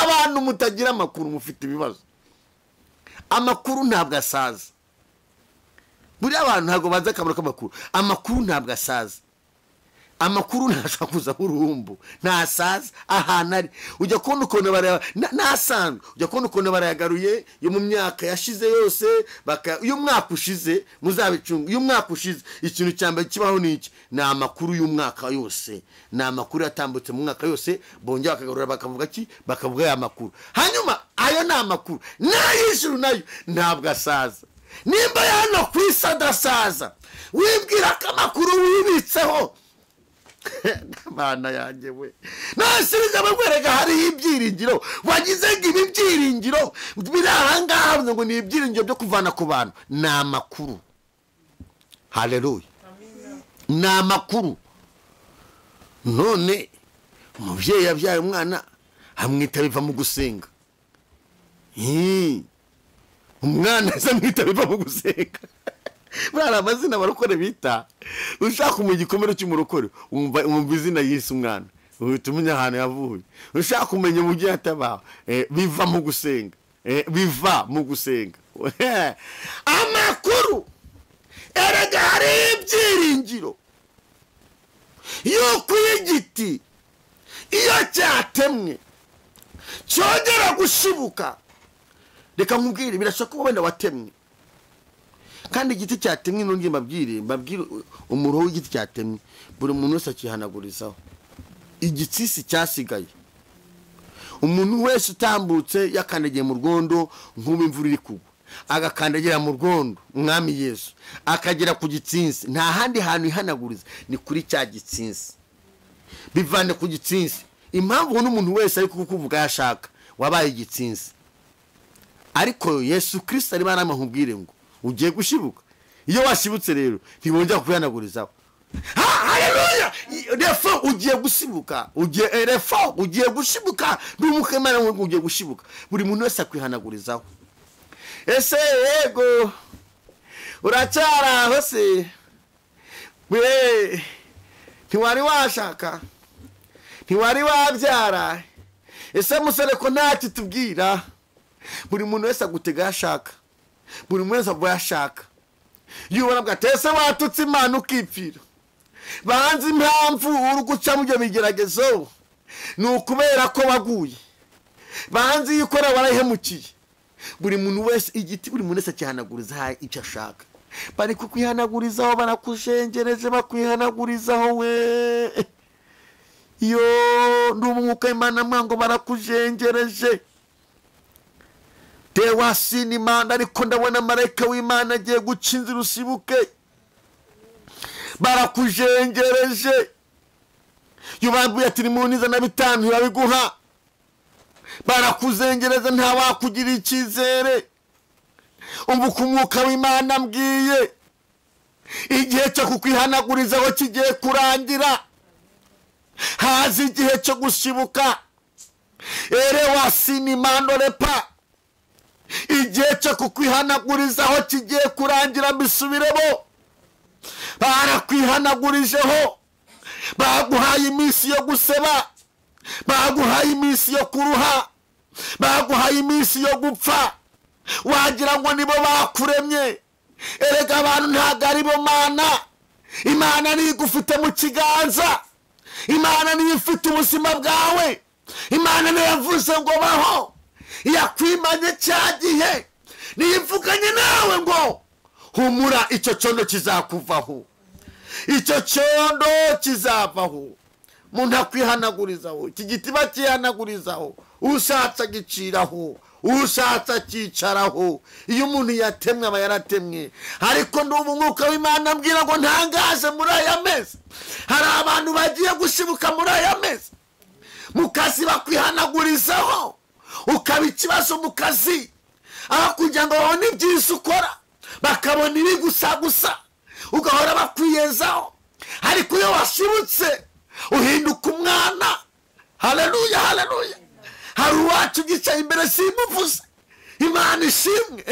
Abantu mutagira amakuru mufite ibibazo. Amakuru ntabwo asaza. Buri abantu ntabwo baza akamaro k'amakuru. Amakuru ntabwo asaza. Amakuru ntashobora kuza urumbu, ntasaza ahantu ari. Ujya kubona ukuntu bareba nasanzwe, ujya kubona ukuntu barayagaruye yo mu myaka yashize yose. Uyu mwaka ushize muzabicunga, uyu mwaka ushize ikintu cyambere kibaho niki? Ni amakuru y'umwaka yose, ni amakuru yatambutse mu mwaka yose. Bongera bakagarura bakavuga ki? Bakavuga ya makuru. Hanyuma ayo ni amakuru n'ay'ijuru nayo ntabwo asaza. nimba yano kwisadasaza wibwira ko amakuru wibitseho Mana yanjye we nasiriza bagwereka hari ibyiringiro wagize ngo ibi byiringiro biri ahangaha ngo ni ibyiringiro byo kuvana ku bantu ni amakuru. Haleluya. Ni amakuru. None umubyeyi yabyaye umwana amwita biva mu gusenga. Umwana zamwita biva mu gusenga. Bwana amazina barokore bita ushaka mu gikomero cy'umurokore umva izina yise umwana utumenya ahantu yavuye. Ushaka kumenya umubyeyi atabaho biva mu gusenga. Biva mu gusenga. Amakuru erega hari ibyiringiro yuko igiti iyo cyatemwe cyongera gushibuka. Reka nkubwire birashoboka ko wenda watemwe kandi igiti cyatemwe nongeye mbabwire umuroho w'igiti cyatemwe buri muntu wese akihanagurizaho igitsisi cyasigaye. Umuntu wese utambutse yakandagiye mu rwondo nk'ubu imvura iri kugwa agakandagira mu rwondo umwami Yesu akagera ku gitsinsi nta handi hantu ihanaguriza ni kuri cya gitsinsi. Bivane ku gitsinsi. Impamvu n'umuntu wese ari kukuvuga yashaka wabaye igitsinsi. Ariko Yesu Kristo ari bana amahubwire ngo ugiye gushibuka. Iyo washibutse rero ntibongera kuyanagurizaho. Haleluya. Defo ugiye gushibuka. Ugiye gushibuka. N'umukemana ngo ugiye gushibuka. Buri muntu wese akwihanagurizaho. Ese yego uracyara aho se we ntiwari washaka ntiwari wabyara. Ese musore ko ntacyo tubwira. Buri muntu wese agutega ashaka. Buri muntu wese avuye ashaka. Yubona bwatese watutse Imana ukipfira. Banzi impamvu uri guca mu byo bigeragezo ni ukubera ko waguye. Banzi yuko warahemukiye. Buri muntu wese igiti buri muntu wese cyahanaguriza icyo ashaka. Bari kukwihanagurizaho barakushengereje bakwihanagurizaho we. Yo ndumwuka Imana mwango barakujengereje. Tewa sini Imana ariko ndabona marayika w'Imana agiye guca inzira usibuke. Barakujengereje. Yubambuye ati nimuniza na 5 babiguha. Barakuzengereza nta wakugira icyizere. Umbuka umwuka w'Imana ambwiye igihe cyo kukwihanagurizaho kigiye kurangira. Hazi igihe cyo gushibuka. Ere wasini mandorepa. Igihe cyo kukwihanagurizaho kigiye kurangira bisubiremo. Barakwihanagurijeho. Baguhaye iminsi yo guseba. Baguhaye iminsi yo kuruha. Baguhaye iminsi yo gupfa. Wagira ngo nibo bakuremye. Erega abantu ntago ari bo Mana. Imana ni igufite mu kiganza. Imana ni ifite ubuzima bwawe. Imana ni yavuze ngo baho. Yakwimanye cyagihe. Ni ivuganye nawe ngo humura icyo cyondo kizakuvaho. Icyo cyondo kizavaho. Muntu akwihanagurizaho. Iki giti bakihanagurizaho. Ushatse giciraho. Ushatse kicaraho. Iyo umuntu yatemwe aba yaratemwe. Ariko ndumva umwuka w'Imana ambwira ngo ntangaje muri aya mezi. Hari abantu bagiye gushibuka muri aya mezi. Mu kazi bakwihanagurizaho. Ukaba ikibazo mu kazi. Aho kugira ngo babone ibyiza ukora bakabona ibi gusa ugahora bakwiyezaho. Ariko iyo washibutse uhinduka umwana. Haleluya haleluya. Hari uwacu gicaye imbere simuvuze. Imana ishimwe.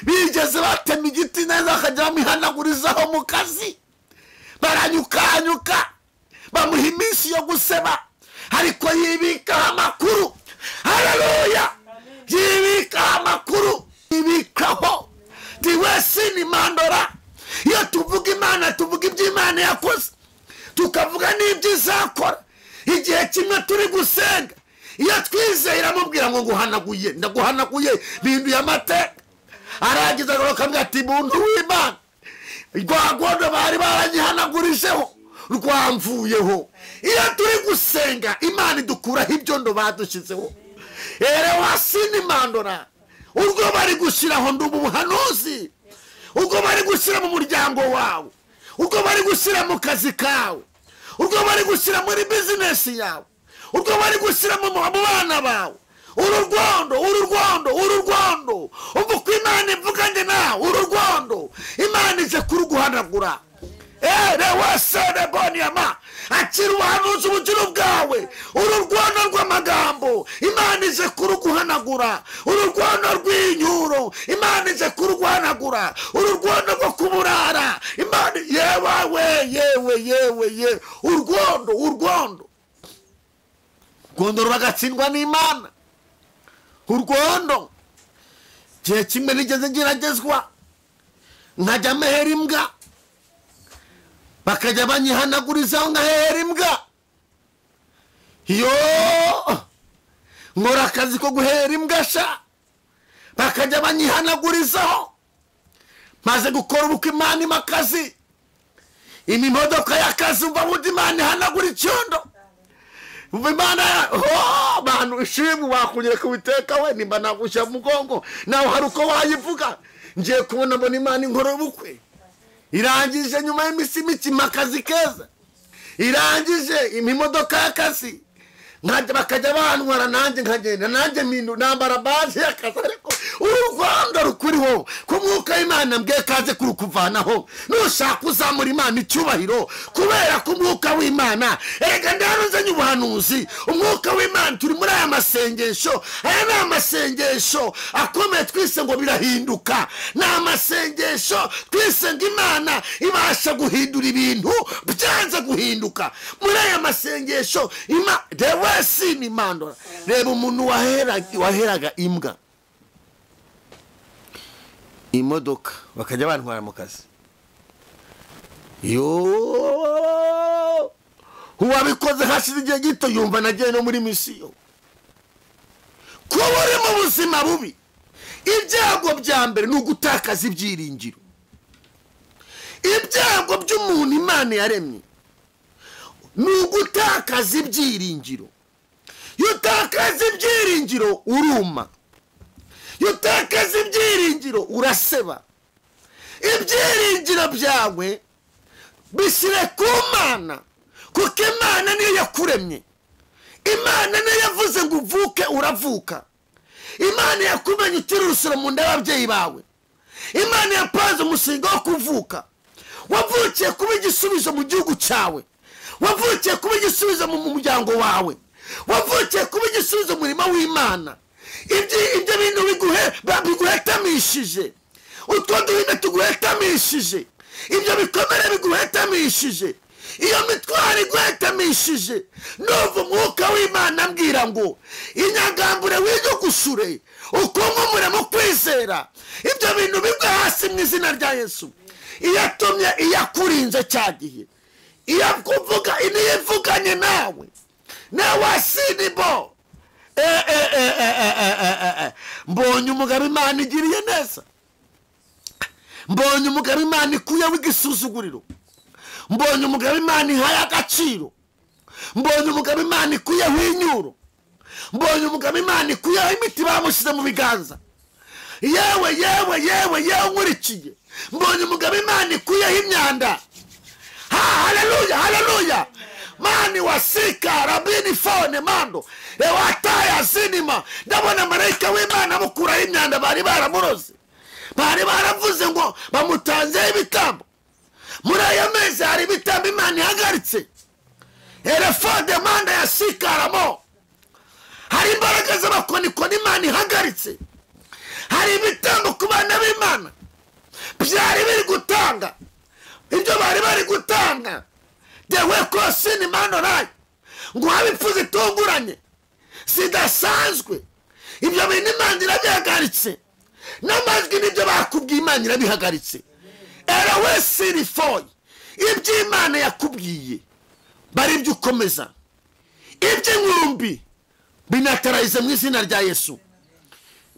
Bigeze batema igiti neza akajya bamuhanagurizaho mu kazi. Baranyukanyuka. Bamuha iminsi yo guseba. Ariko yibika amakuru. Haleluya. Yibika amakuru. Yibikaho. Tiwesi ni mandora. Iyo tuvuga Imana tuvuga ibyo Imana yakoze. Tukavuga n'ibyo izakora. Igihe kimwe turi gusenga. Iyo twizeye iramubwira ngo nguhanaguye. Ndaguhanaguye binduye amateka. Aragiza ngo kamwe ati muntu w'Imana. Rwagondo bari baranyihanagurijeho. Rwamvuyeho. Iyo turi gusenga Imana idukuraho ibyo ndo badushizeho. Ere wasini mandora. ubwo bari gushyiraho ndi ubuhanuzi, ubwo bari gushyira mu muryango wawe, ubwo bari gushyira mu kazi kawe, ubwo bari gushyira muri bizinesi yawe, ubwo bari gushyira mu bana bawe, ururwondo umva uko Imana ivuganye nawe, ururwondo Imana ije kuruguhanagura. Rewasene boniyama akira ubuhanuzi ubukiro bwawe, ururwondo rw'amagambo Imana ije kuruguhanagura, ururwondo rw'inyuro Imana ije kuruguhanagura, ururwondo rwo kuburara Imana yewe urwondo ruragatsindwa n'Imana. Urwondo gihe kimwe nigeze ngeragezwa nkajya mehera imbwa, bakajya banyihanagurizaho nkahera imbwa. Nkora akazi ko guhera imbwa sha, bakajya banyihanagurizaho. Maze gukora ubukwe Imana ima akazi, imodoka y'akazi umva bundi Imana ihanagura icyondo. Imana bantu ishimwe wakunyereka Uwiteka we, nimba nagushyira mu mugongo nawe hari uko wayivuga. Ngiye kubona mbona Imana inkora ubukwe, irangije nyuma y'imisi mike akazi keza, irangije imodoka y'akazi, bakajya bantwara nanjye nkagenda, nanjye nambara baje y'akazi. Ariko urugwanda rukuriho ku mwuka w'Imana mbwe kaze kurukuvanaho. Nushaka uzamura Imana icyubahiro kubera ku mwuka w'Imana. Erega ndanuzanye ubuhanuzi, umwuka w'Imana turi muri aya masengesho. Aya ni amasengesho akomeye twise ngo birahinduka, ni amasengesho twise ngo Imana ibasha guhindura ibintu byanze guhinduka. Muri aya masengesho dewesi ni Imana. Reba umuntu waheraga imbwa imodoka, bakajya bantwara mu kazi. Uwabikoze hashize igihe gito yumva nagiye no muri misiyo. Kuba uri mu buzima bubi, ibyago bya mbere ni ugutakaza ibyiringiro. Ibyago by'umuntu Imana yaremye ni ugutakaza ibyiringiro. Iyo utakaza ibyiringiro uruma, iyo utakaza ibyiringiro uraseba. Ibyiringiro byawe bishyire ku Mana, kuko Imana niyo yakuremye. Imana niyo yavuze ngo uvuke uravuka. Imana yakumenye utiri urusoro mu nda y'ababyeyi bawe. Imana yapanze umusinga wo kuvuka. Wavukiye kuba igisubizo mu gihugu cyawe, wavukiye kuba igisubizo mu muryango wawe, wavukiye kuba igisubizo mu murimo w'Imana. Ibyo bintu biguhetamishije, utwo duhinde tuguhetamishije, ibyo bikomere biguhetamishije, iyo mitwaro iguhetamishije, numva umwuka w'Imana ambwira ngo inyagambure winyugushure ukunkumure mu kwizera. Ibyo bintu bigwe hasi mu izina rya Yesu. Iyatumye iyakurinze cya gihe, iyakuvuga iniyivuganye nawe wasinibo. Mbonye umugabo Imana igiriye neza, mbonye umugabo Imana ikuyeho igisuzuguriro, mbonye umugabo Imana ihaye agaciro, mbonye umugabo Imana ikuyeho inyuro, mbonye umugabo Imana ikuyeho imiti bamushyize mu biganza. Yewe nkurikiye, mbonye umugabo Imana ikuyeho imyanda. Haleluya. Mani wasika rabini fone mando wataya zinima. Ndabona marayika w'Imana mukuraho imyanda bari baramuroze, bari baravuze ngo bamutanzeho ibitambo. Muri aya mezi hari ibitambo Imana ihagaritse. Erefode manda yasikaramo. Hari imbaraga z'abakonikoni Imana ihagaritse. Hari ibitambo ku bana b'Imana byari biri gutanga, ibyo bari gutanga dewe kosini manorayi ngo habipfuza itunguranye sidasanzwe. Ibyo bintu Imana irabihagaritse, n'amajwi n'ibyo bakubwiye Imana irabihagaritse. Era wese rifoye ibyo Imana yakubwiye bari byo ukomeza. Iby'inkurumbi binatarayize mu izina rya Yesu.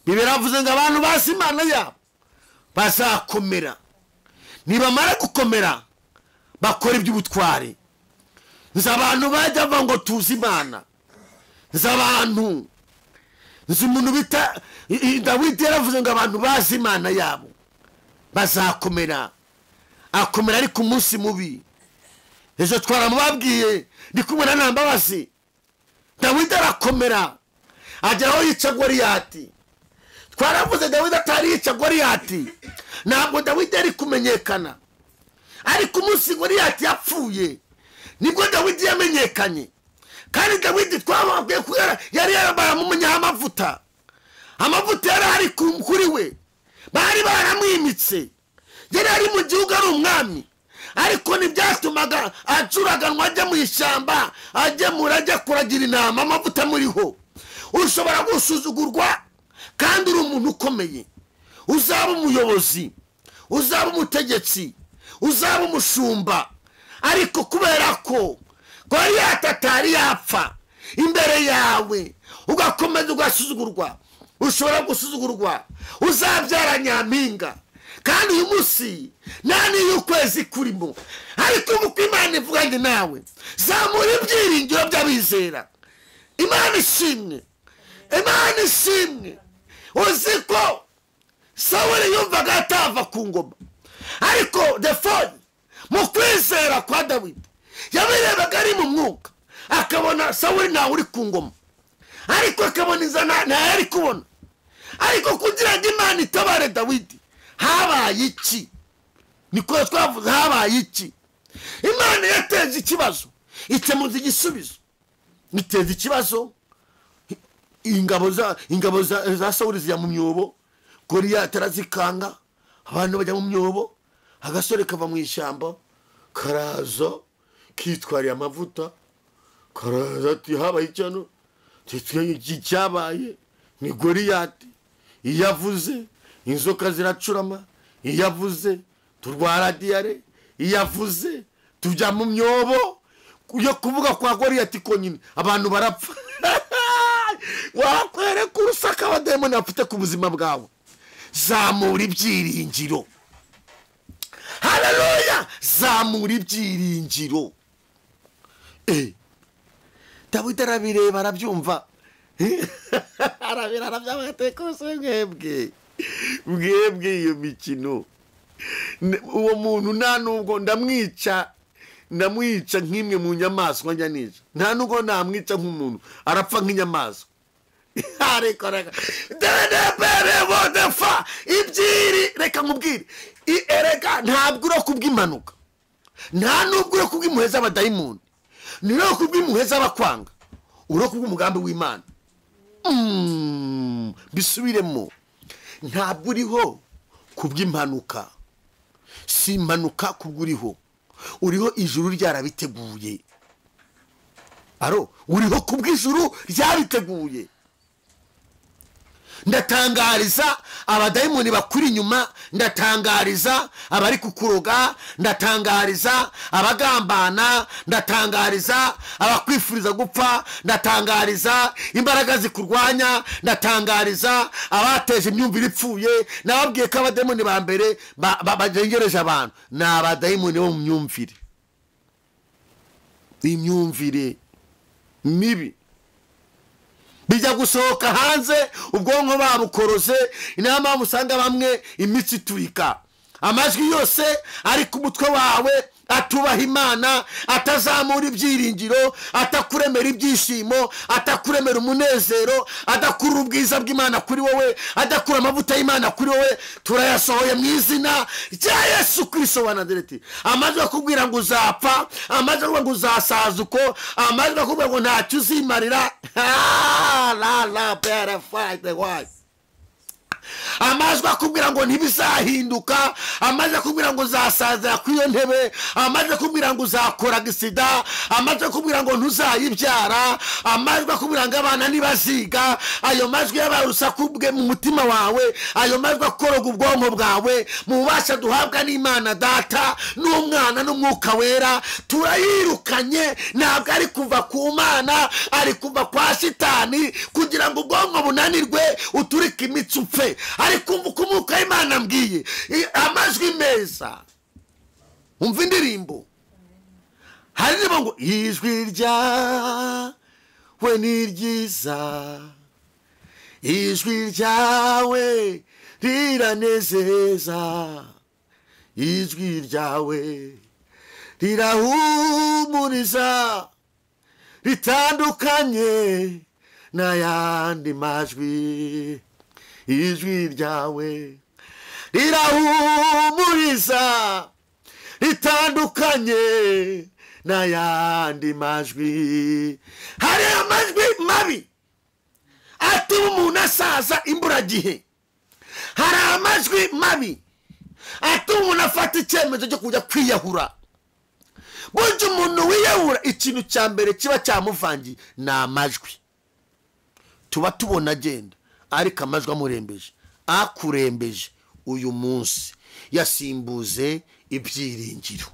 Bibiravuze ngo abantu basi Imana yabo bazakomera, nibamara gukomera bakora iby'ubutware. Nzi abantu bajya ngo tuzi Imana, nzi abantu nzi umuntu bita Dawidi yaravuze ngo abantu bazi Imana yabo bazakomera, akomera ari ku munsi mubi. Ejo twaramubabwiye ndi kumwe na Nambabazi, Dawidi arakomera ageraho yica Goliyati. Twaravuze Dawidi atari yica Goliyati, ntabwo Dawidi ari kumenyekana, ariko umunsi Goliyati yapfuye nibwo Dawidi yamenyekanye. Kandi Dawidi twababwiye ko yari yaramumenyeho amavuta, amavuta yari ari kuri we, bari baramwimitse, yari ari mu gihugu ari umwami, ariko ntibyatumaga acuraganwa ajya mu ishyamba agemura ajya kuragira inama. Amavuta muriho ushobora gusuzugurwa kandi uri umuntu ukomeye, uzaba umuyobozi, uzaba umutegetsi, uzaba umushumba, ariko kubera ko Goliyati atari yapfa imbere yawe ugakomeza ugasuzugurwa, ushobora gusuzugurwa, uzabyara nyampinga. Kandi uyu munsi nta n'iy'ukwezi kurimo, ariko ubu Imana ivuga ngo nawe zamura ibyiringiro by'abizera. Imana ishimwe, Imana ishimwe. Uzi ko Sawuli yumvaga atava ku ngoma, ariko defone mu kwizera kwa Dawidi yabirebaga ari mu mwuka, akabona Sawuli ntawe uri ku ngoma, ariko akabona inzara ntayo ari kubona. Ariko kugira ngo Imana itabare Dawidi habaye iki? Niko twavuze, habaye iki? Imana yateje ikibazo ikemuza igisubizo. Niteze ikibazo, ingabo za Sawuli zijya mu myobo, Goliyati arazikanga, abantu bajya mu myobo. Agasore kava mu ishyamba karaza kitwariye amavuta, karaza ati habaye icyano, iki cyabaye ni Goliyati. Iyo avuze inzoka ziracurama, iyo avuze turwara diyare, iyo avuze tujya mu myobo. Yo kuvuga kwa Goliyati konyine abantu barapfa. Wakwereka urusaka abadayimoni bafite ku buzima bwawe. Zamura ibyiringiro, haleluya, zamura ibyiringiro. Dawidi arabireba arabyumva, arabyumva atekose mwebwe iyo mikino. Uwo muntu nta nubwo ndamwica nk'imwe mu nyamaswa njya nica, nta nubwo namwica nk'umuntu, arapfa nk'inyamaswa. Ariko defa ibyiri, reka nkubwire, erega ntabwo uri kubw'impanuka, nta nubwo uri kubw'impuhwe z'abadayimoni, ni uri kubw'impuhwe z'abakwanga, uri kubw'umugambi w'Imana. Bisubiremo, ntabwo uriho kubw'impanuka, si impanuka kubwo uriho ijuru ryarabiteguye. Uriho kubw'ijuru ryabiteguye. Ndatangariza abadayimoni bakuri inyuma, ndatangariza abari kukuroga, ndatangariza abagambana, ndatangariza abakwifuriza gupfa, ndatangariza imbaraga zikurwanya, ndatangariza abateje imyumvire ipfuye. Nababwiye ko abadayimoni ba mbere bagengereje abantu ni abadayimoni bo mu myumvire, imyumvire mibi. Bijya gusohoka hanze, ubwonko babukoroze, inama musanga bamwe imitsi turika, amajwi yose ari ku mutwe wawe atubaha Imana, atazamura ibyiringiro, atakuremera ibyishimo, atakuremera umunezero, adakura ubwiza bw'Imana kuri wowe, adakura amavuta y'Imana kuri wowe. Turayasohoye mu izina rya Yesu Kristo wa Nazareti. Amajwi akubwira ngo uzapfa, amajwi akubwira ngo uzasaza uko, amajwi akubwira ngo ntacyo uzimarira, verify the word. Amajwi akubwira ngo ntibizahinduka, amajwi akubwira ngo uzasazira ku iyo ntebe, amajwi akubwira ngo uzakora gisida, amajwi akubwira ngo ntuzayibyara, amajwi akubwira ngo abana ntibaziga. Ayo majwi yabaye urusaku bwe mu mutima wawe, ayo majwi akoroga ubwonko bwawe. Mu bubasha duhabwa n'Imana Data n'Umwana n'Umwuka Wera, turayirukanye. Ntabwo ari kuva ku Mana, ari kuva kwa Shitani, kugira ngo ubwonko bunanirwe uturike imitsi upfe. Ariko umwuka w'Imana mbwiye amajwi meza. Umva indirimbo, hari indirimbo ngo ijwi ryawe ni ryiza, ijwi ryawe riranezeza, ijwi ryawe rirahumuriza, ritandukanye n'ayandi majwi. Ijwi ryawe rirahumuriza, ritandukanye n'ayandi majwi. Hari amajwi mabi atuma umuntu asaza imburagihe. Hari amajwi mabi atuma umuntu afata icyemezo cyo kujya kwiyahura. Burya umuntu wiyahura, ikintu cya mbere kiba cyamuvangiye ni amajwi. Tuba tubona agenda ariko amajwi amurembeje. Akurembeje uyu munsi yasimbuze ibyiringiro.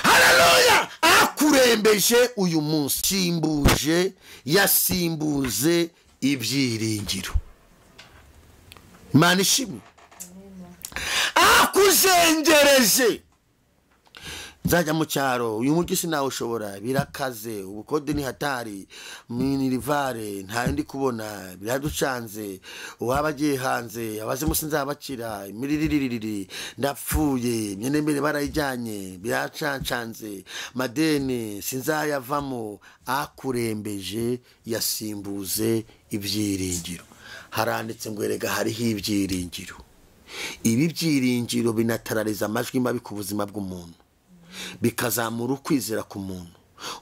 Haleluya! Akurembeje uyu munsi yasimbuze ibyiringiro. Imana ishimwe. Akuzengereje. Nzajya mu cyaro, uyu mujyi sinawe ushobora, birakaze, ubukode ni hatari, minirivare nta ndi kubona, biraducanze, uwaba agiye hanze abaze musi nzabakira, imiririri ndapfuye, myene barayijyanye, biracancanze, madeni sinzayavamo. Akurembeje yasimbuze ibyiringiro. Haranditse ngo erega hariho ibyiringiro. Ibi byiringiro binatarariza amajwi mabi ku buzima bw'umuntu, bikazamura ukwizera ku muntu.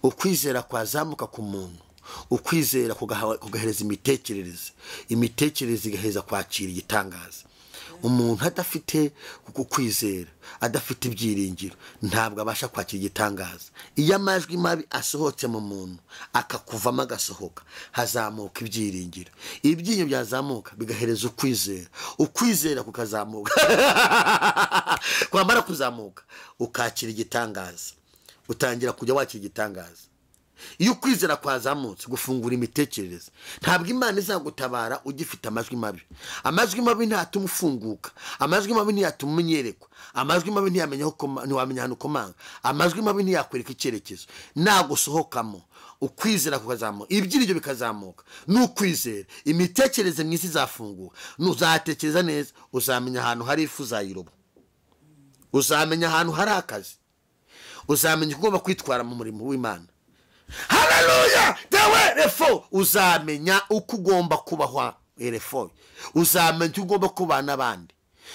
Ukwizera kwazamuka ku muntu, ukwizera kugahereza imitekerereze igaheza kwakira igitangaza. Umuntu adafite ukwizera, adafite ibyiringiro, ntabwo abasha kwakira igitangaza. Iyo amajwi mabi asohotse mu muntu akakuvamo agasohoka, hazamuka ibyiringiro. Ibyinyo byazamuka bigahereza ukwizera, ukwizera kukazamuka. Kwamara kuzamuka ukakira igitangaza, utangira kujya wakira igitangaza. Iyo ukwizera kwazamutse gufungura imitekerereze, ntabwo Imana izagutabara ugifite amajwi mabi. Amajwi mabi ntatuma ufunguka, amajwi mabi ntiyatuma umenyerekwa, amajwi mabi ntiwamenya ahantu ukomanga, amajwi mabi ntiyakwereka icyerekezo. Nagusohokamo ukwizera kukazamuka, ibyiringiro bikazamuka, n'ukwizera imitekerereze mwisi izafunguka. Nuzatekereza neza, uzamenya ahantu hari ifu uzayiroba, uzamenya ahantu hari akazi, uzamenya ugomba kwitwara mu murimo w'Imana. Haleluya! Dawe refo, uzamenya uko ugomba kubaho. Refo, uzamenya uko ugomba kubana n'abandi,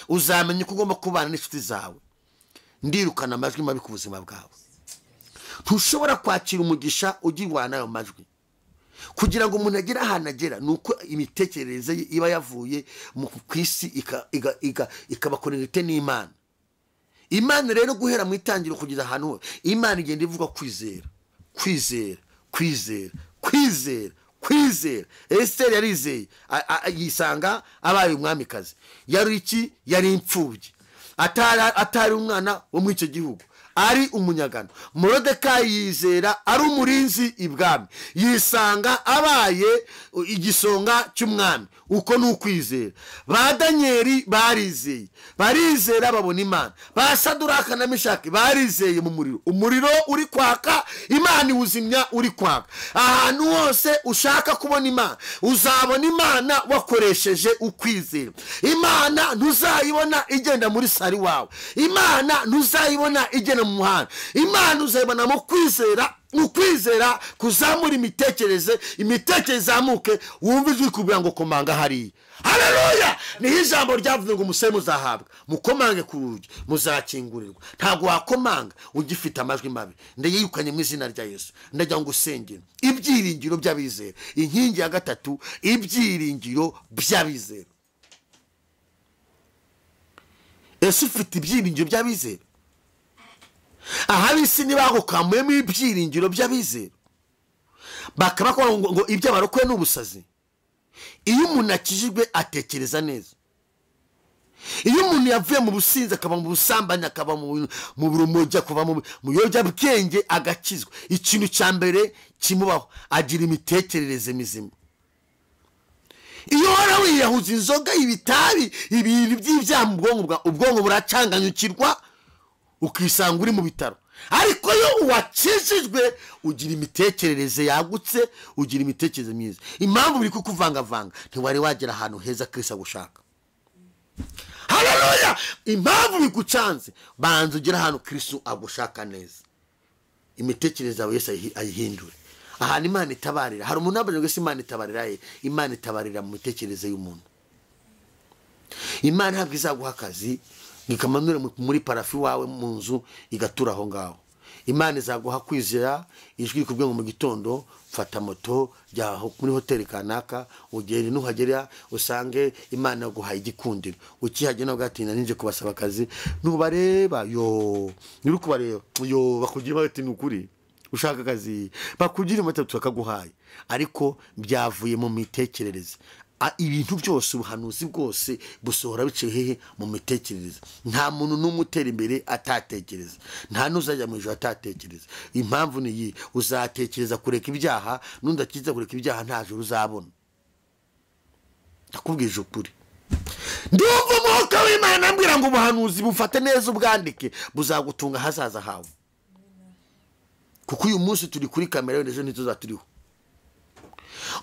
uzamenya uko ugomba kubana n'inshuti zawe. Ndirukana amajwi mabi ku buzima bwawe. Ntushobora kwakira umugisha ugirwana ayo majwi. Kugira ngo umuntu agire ahantu agera, nuko imitekerereze iba yavuye mu kwisi ikabakonekite n'Imana. Imana rero guhera mu itangiro kugeza ahantu, Imana igenda ivuga kwizera, kwizera, kwizera, kwizera, kwizera. Esther yarizeye, yisanga abaye umwamikazi. Yari iki? Yari imfubyi, atari umwana wo mu icyo gihugu, ari umunyagano. Morodekayi yizera, ari umurinzi ibwami, yisanga abaye igisonga cy'umwami. Uko n'ukwizera. Ba Danieli barizeye, barizera babona Imana. Ba Saduraka na Meshaki barizeye mu muriro, umuriro uri kwaka, Imana iwuzimya uri kwaka. Ahantu hose ushaka kubona Imana, uzabona Imana wakoresheje ukwizera. Imana ntuzayibona igenda muri sari wawe, Imana ntuzayibona igenda mu muhanda, Imana uzayibona mu kwizera. Ukwizera kuzamura imitekerereze izamuke, wumva ijwi kubwira ngo komanga hariya. Haleluya! Ni ijambo ryavuze ngo umusore muzahabwa, mukomange ku rugi muzakingurirwa. Ntabwo wakomanga ugifite amajwi mabi. Ndayirukanye mu izina rya Yesu. Ndagira ngo usengere ibyiringiro by'abizera. Inkingi ya gatatu, ibyiringiro by'abizera. Ese ufite ibyiringiro by'abizera? Ahabisi nibagukamuyemo ibyiringiro by'abizera, bakaba ngo ibyo abarokwe n'ubusazi. Iyo umuntu akijijwe atekereza neza. Iyo umuntu yavuye mu businzi akaba mu busambanyi, akaba mu burumogi, akaba mu biyobyabwenge, agakizwa, ikintu cya mbere kimubaho, agira imitekerereze mizima. Iyo wara wiyahuza inzoga, ibitabi, ibintu by'ibyaha mu bwonko, ubwonko buracanganyukirwa, ukisanga uri mu bitaro. ariko yo uwakijijwe ugira imitekerereze yagutse, ugira imitekerereze myiza. Impamvu biri kukuvangavanga, ntiwari wagera ahantu heza Kristo agushaka. Haleluya! Impamvu bigucanze, banza ugera ahantu Kristo agushaka neza, imitekerereze yawe Yesu ayihindure. Ahantu Imana itabarira, hari umuntu abaje ngo Imana itabarira ye, Imana itabarira mu mitekerereze y'umuntu. Imana ntabwo izaguha akazi ngikamanure muri parafi wawe mu nzu igatura aho ngaho. Imana izaguha kwizera, ijwi kubwe mu gitondo fata moto jya muri hoteli kanaka, ugere nuhagera usange Imana yaguhaye igikundiro, ukihagera no gatina ninje kubasaba akazi, nubareba yo niru kubareba yo bakugira bati nukuri ushaka akazi, bakugira matatu akaguhaye, ariko byavuye mu mitekerereze. Ibintu byose ubuhanuzi bwose busohora biciye hehe mu mitekerereze. Nta muntu n'umutera imbere atatekereza, nta nuzajya mu ijuru atatekereza. Impamvu ni iyi, uzatekereza kureka ibyaha, nundakiza kureka ibyaha nta juru uzabona. Nakubwije ukuri. Ndumva umwuka w'Imana ambwira ngo ubuhanuzi bufate neza ubwandike, buzagutunga hazaza hawe. Kuko uyu munsi turi kuri kamera, ejo ntituzaturiho.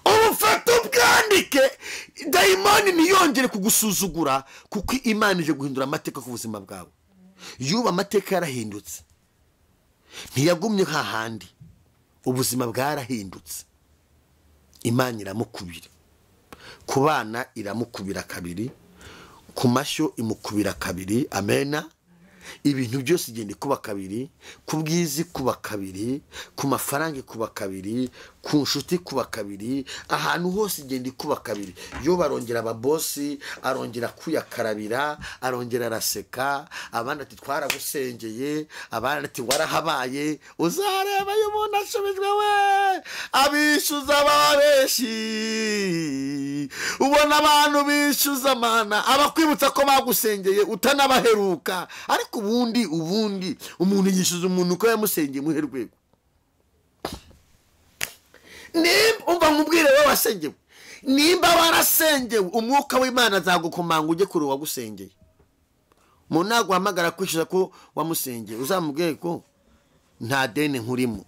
Ubufata ubwandike, dayimoni ntiyongere kugusuzugura, kuko Imana ije guhindura amateka ku buzima bwawe. Yuba amateka yarahindutse, ntiyagumye hahandi, ubuzima bwarahindutse. Imana iramukubira, ku bana iramukubira kabiri, ku mashyo imukubira kabiri. Amena. Ibintu byose igenda kuba kabiri, ku bwizi kuba kabiri, ku mafaranga kuba kabiri, ku nshuti kuba kabiri, ahantu hose igenda kuba kabiri. Yo barongera ababosi, arongera kuyakarabira, arongera araseka, abandi ati twaragusengeye, abandi ati warahabaye. Uzareba yo umuntu ashubijwe we, abishuza babeshi, ubona abantu bishuza Mana, abakwibutsa ko bagusengeye utanabaheruka. Ariko ubundi umuntu yishuza umuntu ko yamusengeye mu herwego. Umva nkubwire wowe wasengewe, nimba warasengewe, umwuka w'Imana azagukomanga ujye kuri wagusengeye. Umuntu naguhamagara kwishyuza ko wamusengeye, uzamubwire ko nta deni nkurimo.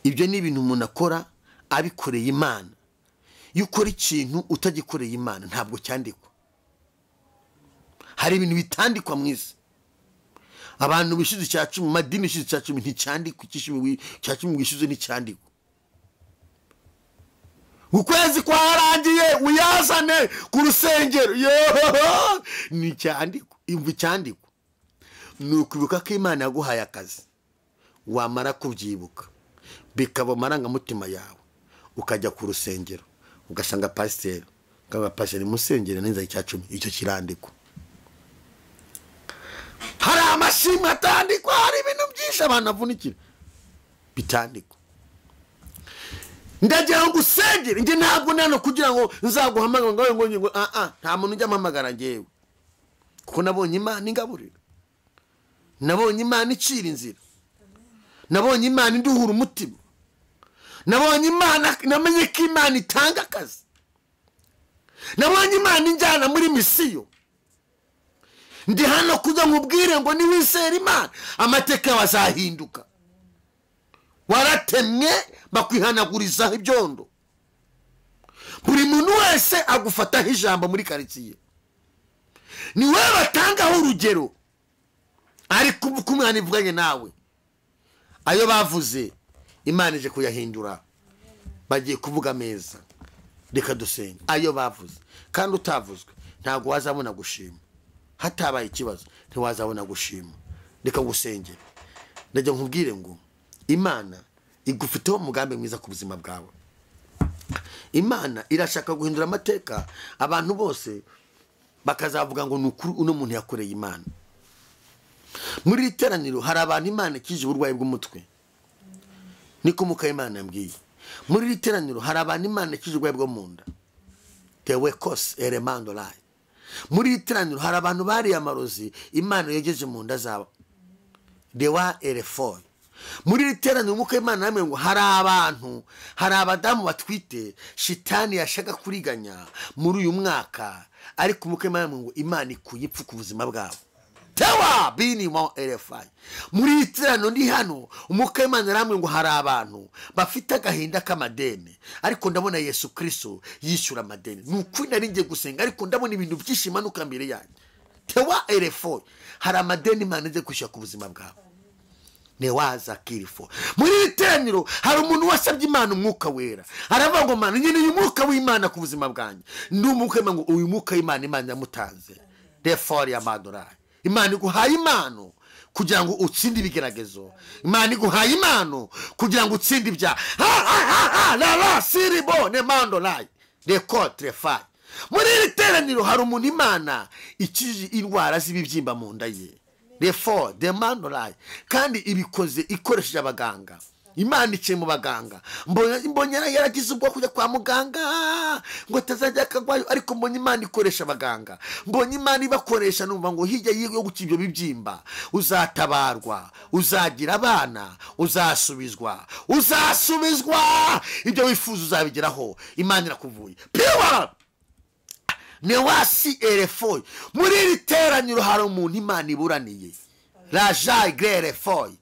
Ibyo ni ibintu umuntu akora abikoreye Imana. Iyo ukora ikintu utagikoreye Imana ntabwo cyandikwa. Hari ibintu bitandikwa mu isi. Abantu bishyuza icyacu mu madini, bishyuza icyacu nticyandikwa, icyacu wishyuze nticyandikwa. Ukwezi kwarangiye uyazane ku rusengero, yo nticyandikwa. Imva icyandikwa ni ukwibuka ko Imana yaguhaye akazi, wamara kubyibuka bikaba amarangamutima yawe, ukajya ku rusengero ugasanga pasiteri, ukaba pasiteri musengere neza icyacu, icyo kirandikwa. Hari amashimwe atandikwa, hari ibintu byinshi abantu avunikira bitandikwa. Ndagira ngo usengere, nge ntabwo nano kugira ngo nzaguhamagara ngo nta muntu ujya amamagara ngewe, kuko nabonye Imana ingaburira, nabonye Imana icira inzira, nabonye Imana induhura umutima, nabonye Imana, namenye ko Imana itanga akazi, nabonye Imana injyana muri misiyo. Ndi hano kugira ngo ubwire ngo niwizere Imana amateka yawe azahinduka. Waratemwe bakwihanagurizaho ibyondo. Buri muntu wese agufataho ijambo muri karitsiye, ni wowe batangaho urugero, ariko uko Imana ivuganye nawe, ayo bavuze Imana ije kuyahindura, bagiye kuvuga meza. Reka dusenge. Ayo bavuze kandi utavuzwe ntabwo wazabona gushima, hatabaye ikibazo ntiwazabona gushima. Reka gusengera. Ndagira nkubwire ngo Imana igufiteho umugambi mwiza ku buzima bwawe. Imana irashaka guhindura amateka, abantu bose bakazavuga ngo nukuri uno muntu yakoreye Imana. Muri iteraniro hari abantu Imana ikije uburwayi bw'umutwe, niko muka Imana yambwiye. Muri iteraniro hari abantu Imana ikije uburwayi bwo mu nda, tewekos elemando lai. Muri iteraniro hari abantu bari amarozi Imana yegeje mu nda zabo, dewa elefoy. Muri iteraniro muka Imana namwe ngo hari abantu, hari abadamu batwite shitani yashaka kuriganya muri uyu mwaka, ariko muka Imana ngo Imana ikuye ipfu ku buzima bwabo. tewa binimo elefai. Muri iterano ndi hano umwuka w'Imana ramwe ngo hari abantu bafite agahinda k'amadeni, ariko ndabona Yesu Kristo yishyura amadeni. Nukuri nari ngiye gusenga ariko ndabona ibintu byinshi manuka mbere yanjye. Tewa elefoi, hari amadeni Imana ize kwishyura ku buzima bwawe. Newaza kirifo. Muri iteraniro hari umuntu wasabye Imana umwuka wera, aravuga ngo Mana nyine uyu mwuka w'Imana ku buzima bwanjye. Ndi umwuka ngo uyu mwuka w'Imana Imana yamutanze. Therefore ya madorai, Imana iguhaye impano kugira ngo utsinde ibigeragezo. Imana iguhaye impano kugira ngo utsinde ibya la siribo ne mandolai de contre fa. Muri iteraniro hari umuntu Imana ikije indwara z'ibibyimba mu nda ye. Therefore the mandolai, kandi ibikoze ikoresheje abaganga. Imana ice mu baganga, mbonye yaragize ubwo kujya kwa muganga ngo tazajya akagwayo, ariko mbonye Imana ikoresha abaganga. Mbonye Imana ibakoresha numva ngo hirya yo gukibyo bibyimba uzatabarwa, uzagira abana, uzasubizwa ibyo wifuza uzabigeraho. Imana irakuvuye. Piwa newasi elefoi. Muri iri teraniro hari umuntu Imana iburaniye. Raja igrelefoi.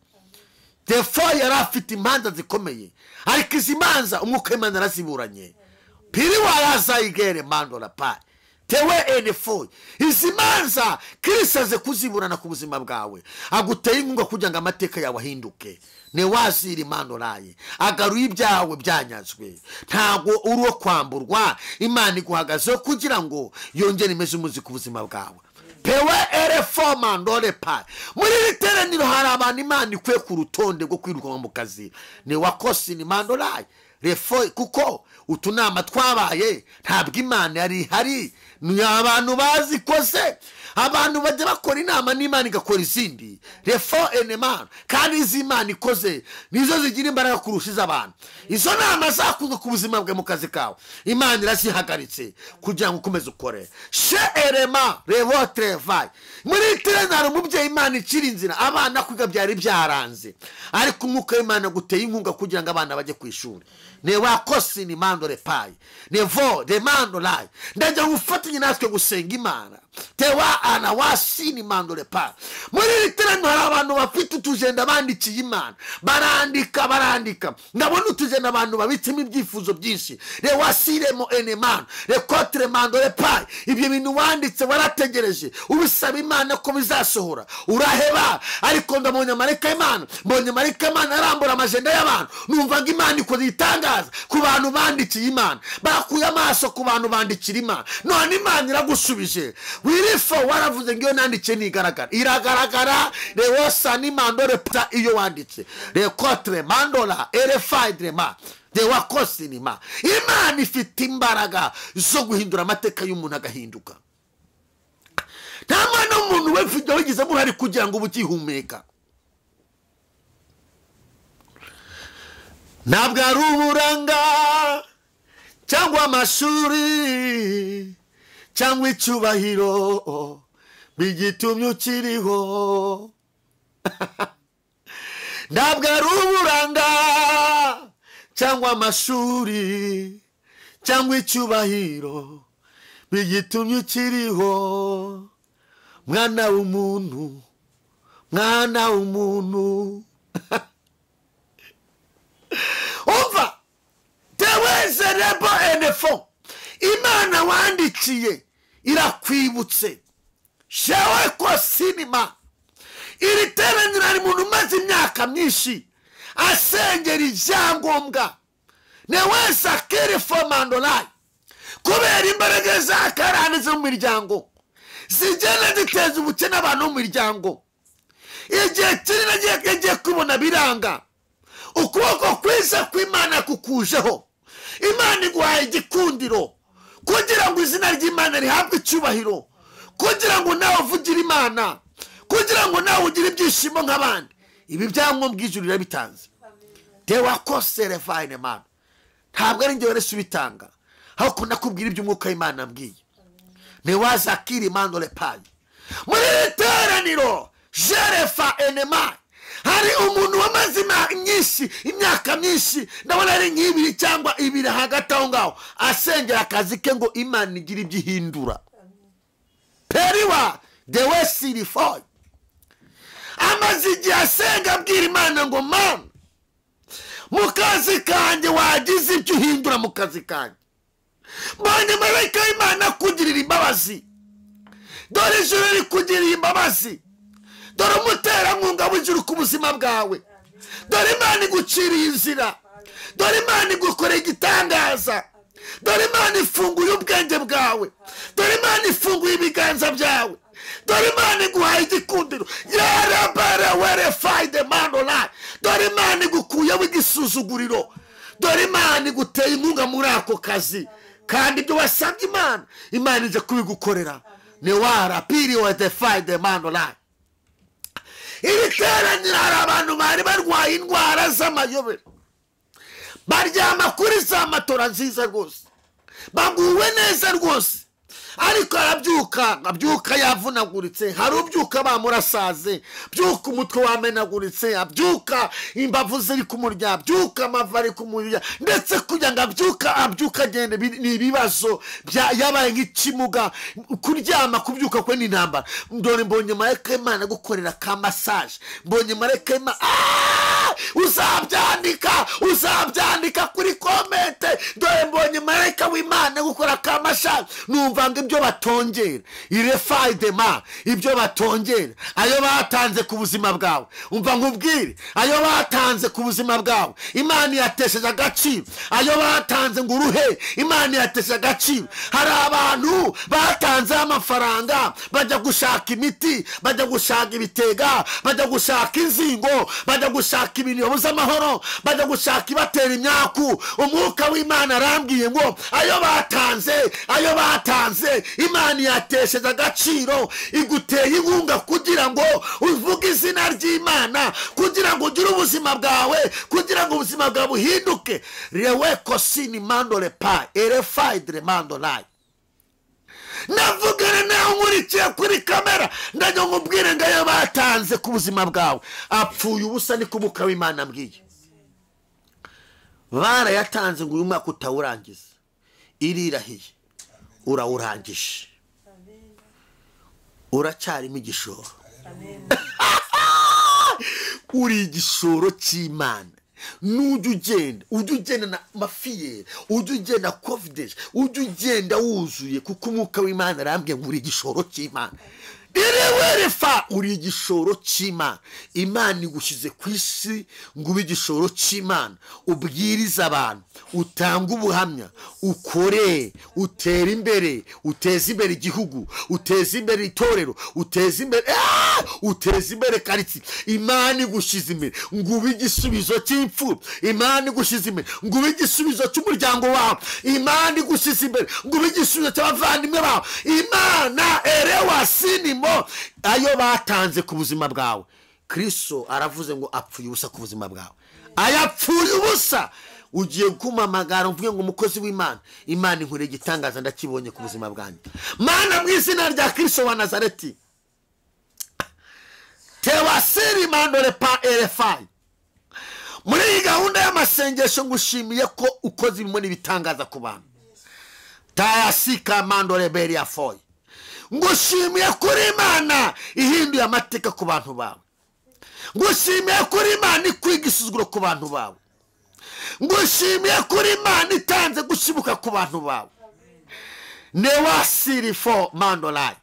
Defo yari afite imanza zikomeye, ariko izi manza umwuka w'Imana araziburanye. Piriwa yazayigere mandora pa. Tewe elefoi. Izi manza Kristo aze kuziburana ku buzima bwawe, aguteye inkunga kugira ngo amateka yawe ahinduke. Newaziri mandoraye, agaruye ibyawe byanyazwe. Ntago uri kwamburwa, Imana iguhagazeho kugira ngo yongere imeze umuzi ku buzima bwawe. Pewe elefo mandore pa. Muri iteraniro hari abantu Imana ikwiye ku rutonde rwo kwirukanwa mu kazi. Ni wakosi ni mandoraye refo, kuko utunama twabaye ntabwo Imana yari hari. Ni abantu bazi kose, abantu bajya bakora inama n'Imana igakora izindi. Refo enemana, kandi izi Imana ikoze nizo zigira imbaraga kurusha iz'abantu. Izo nama zakunze ku buzima bwe mu kazi kawe, Imana irazihagaritse kugira ngo ukomeze ukore. She elema revo trevai. Muri iteraniro hari umubyeyi Imana ikiri inzira, abana kwiga byari byaranze, ariko umwuka w'Imana guteye inkunga kugira ngo abana bajye ku ishuri. Ne wakosi ni mandore pai. Nevo de mandolai. Ndaje ufatanye natwe gusenga Imana. Tewa ana wasi ni mandore pai. Muri iteraniro hari abantu bafite utujenda bandikiye Imana. Barandika. Ndabona utujenda abantu babitsemo ibyifuzo byinshi. Ne wasiremo enemana. Ne contre mandore pai. Ibyo bintu wanditse warategereje, ubisaba Imana ko bizasohora. Uraheba, ariko ndabonye marayika Imana. Mbonye marayika Imana arambura amajenda y'abantu. Numva ngo Imana ikoze itanga ku bantu bandikiye Imana, bakuye amaso ku bantu bandikira Imana. None Imana iragusubije. Wirifo waravuze ngo iyo nandike nigaragara, iragaragara. Rewosa ni mandore pa iyo wanditse. Recotre mandola elefaidrema de wakosi ni ma. Imana ifite imbaraga zo guhindura amateka y'umuntu agahinduka. Nta mwana w'umuntu wefite wigize muhari kugira ngo ubukihumeka. Ntabwo ari uburanga cyangwa amashuri cyangwa icyubahiro bigitumye ukiriho. Ntabwo ari uburanga cyangwa amashuri cyangwa icyubahiro bigitumye ukiriho. Mwana w'umuntu, mwana w'umuntu. Umva, teweze rebo enefo. Imana wandikiye irakwibutse. Shewe ko sinima. Iri teraniro ari muntu umaze imyaka myinshi asengera ibyangombwa. Neweze akirifo mandolai. Kubera imbaraga za karande zo mu miryango zigenda ziteza ubukene abantu mu miryango. Igihe kiri nagiye kubona biranga. Ukuboko kwiza kw'Imana kukujeho. Imana iguhaye igikundiro kugira ngo izina ry'Imana rihabwe icyubahiro, kugira ngo nawe uvugire Imana, kugira ngo nawe ugire ibyishimo nk'abandi. Ibi byangombwa ijuru rirabitanze. Tewa kose refine man. Ntabwo ari njyewe wese ubitanga, ahubwo nakubwira iby'umwuka w'Imana ambwiye. Newaza kiri mandole pai. Muri iteraniro jerefa enema. Hari umuntu wamaze imyaka myinshi, ndabona ari nk'ibiri cyangwa ibiri hagati aho ngaho, asengera akazi ke ngo Imana igire ibyihindura. Periwa de wesiri foi. amaze igihe asenga abwira Imana ngo Mana, mu kazi kanjye wagize ibyo uhindura mu kazi kanjye. Mbonye marayika w'Imana kugirira imbabazi. Dore ijuru rikugiriye imbabazi. Dore umuterankunga w'ijuru ku buzima bwawe. Dore Imana iguciriye inzira. Dore Imana igukoreye igitangaza. Dore Imana ifunguye ubwenge bwawe. Dore Imana ifunguye ibiganza byawe. Dore Imana iguhaye igikundiro. Yarabara werefy the man online. Dore Imana igukuyeho igisuzuguriro. Dore Imana iguteye inkunga muri ako kazi. Kandi ibyo wasabye Imana, Imana ije kubigukorera. Ni wara piri wa defy the man online. Iri teraniro hari abantu bari barwaye indwara z'amayobera. Baryama kuri za matora nziza rwose. Baguwe neza rwose. Ariko abyuka yavunaguritse. Hari ubyuka bamurasaze, byuka umutwe wamenaguritse, abyuka imbavu ziri kumurya, byuka amavi ari kumurya, ndetse kugira ngo abyuka agende ni ibibazo yabaye nk'ikimuga. Kuryama kubyuka kwe n'intambara. Dore mbonye marayika w'Imana gukorera ka massage. Mbonye marayika w'Imana uzabyandika kuri comment. Dore mbonye marayika w'Imana gukora ka massage. Numva ngo ibyo batongera irefy the man, ibyo batongera ayo batanze ku buzima bwawe. Umva nkubwire, ayo batanze ku buzima bwawe Imana yatesheje agaciro. Ayo batanze ngo uruhe Imana yatesheje agaciro. Hari abantu batanze amafaranga bajya gushaka imiti, bajya gushaka ibitega, bajya gushaka inzingo, bajya gushaka ibintu bibuza amahoro, bajya gushaka ibatera imyaku. Umwuka w'Imana arambwiye ngo ayo batanze Imana yatesheje agaciro. Iguteye inkunga kugira ngo uvuge izina ry'Imana, kugira ngo ugire ubuzima bwawe, kugira ngo ubuzima bwawe buhinduke. Reweko sini mandole pa erefaidre mandolai. Navugana nawe nkurikiye kuri kamera, ndajya nkubwire ngo ayo batanze ku buzima bwawe apfuye ubusa. Ni kubuka w'Imana mbwiye. Barayatanze ngo uyu mwaka utawurangiza. Irirahiye urawurangije. Uracyarimo igishoro. Uri igishoro cy'Imana. Ujya ugenda na mafiyeri, ujya ugenda confidence, ujya ugenda wuzuye, kuko umwuka w'Imana arambwiye ngo uri igishoro cy'Imana. Irewerefa uri igishoro cy'Imana. Imana igushyize ku isi ngo ube igishoro cy'Imana. Ubwiriza abantu, utanga ubuhamya, ukore, utera imbere, uteza imbere igihugu, uteza imbere itorero, uteza imbere karitsiye. Imana igushyize imbere ngo ube igisubizo cy'imfubyi. Imana igushyize imbere ngo ube igisubizo cy'umuryango wawe. Imana igushyize imbere ngo ube igisubizo cy'abavandimwe bawe. Imana erewasinimo ayo batanze ku buzima bwawe. Kristo aravuze ngo apfuye ubusa ku buzima bwawe. Ayapfuye ubusa. Ugiye kumamagara mvuge ngo umukozi w'Imana, Imana inkure igitangaza ndakibonye ku buzima bwanjye. Mana, mu izina rya Kristo wa Nazareti, tewasiri mandole pa erefai. Muri iyi gahunda y'amasengesho ngushimiye ko ukoze ibimo n'ibitangaza ku bantu. Tayasika mandole beria foy. Ngushimiye kuri Imana ihinduye amateka ku bantu bawe. Ngushimiye kuri Imana ikwiga isuzuguro ku bantu bawe. Ngushimiye kuri Imana itanze gushibuka ku bantu bawe. Newasiri fo mandolai.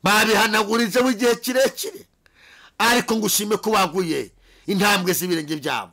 Babihanagurije mu gihe kirekire, ariko ngushimiye ko waguye intambwe z'ibirenge byabo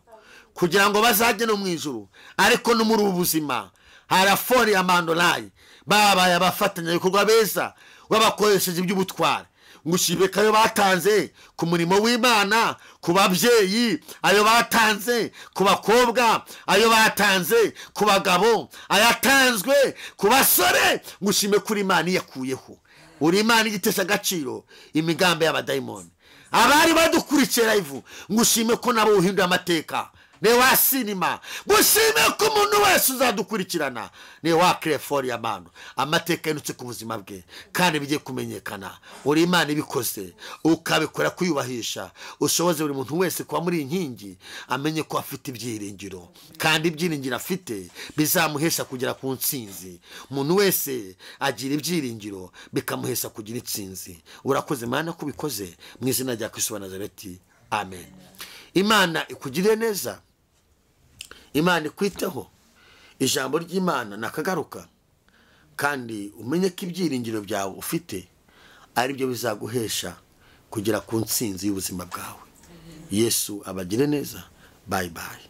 kugira ngo bazajye no mu ijuru. Ariko no muri ubu buzima harafori ya mandolai babaye abafatanya ibikorwa beza wabakoresheje iby'ubutware. Ngushimiye ko ayo batanze ku murimo w'Imana, ku babyeyi, ayo batanze ku bakobwa, ayo batanze ku bagabo, ayatanzwe ku basore. Ngushimiye kuri Imana yakuyeho. Uri Imana igitesha agaciro imigambi y'abadayimoni. Abari badukurikiye live, ngushimiye ko nabo uhinduye amateka. ne wa sinima gushime ko umuntu wese uzadukurikirana ne wa krefori y'abantu amateka yinutse ku buzima bwe kandi bigiye kumenyekana uri Imana ibikoze ukabikora kuyubahisha ushoboze buri muntu wese kuba muri inkingi amenye ko afite ibyiringiro kandi ibyiringiro afite bizamuhesha kugera ku ntsinzi umuntu wese agira ibyiringiro bikamuhesha kugira intsinzi urakoze Mana kubikoze mu izina rya Kristo wa Nazareti amen Imana ikugirire neza Imana ikwiteho ijambo ry'Imana nakagaruka kandi umenye ko ibyiringiro byawe ufite ari byo bizaguhesha kugera ku ntsinzi y'ubuzima bwawe Yesu abagire neza bye bye.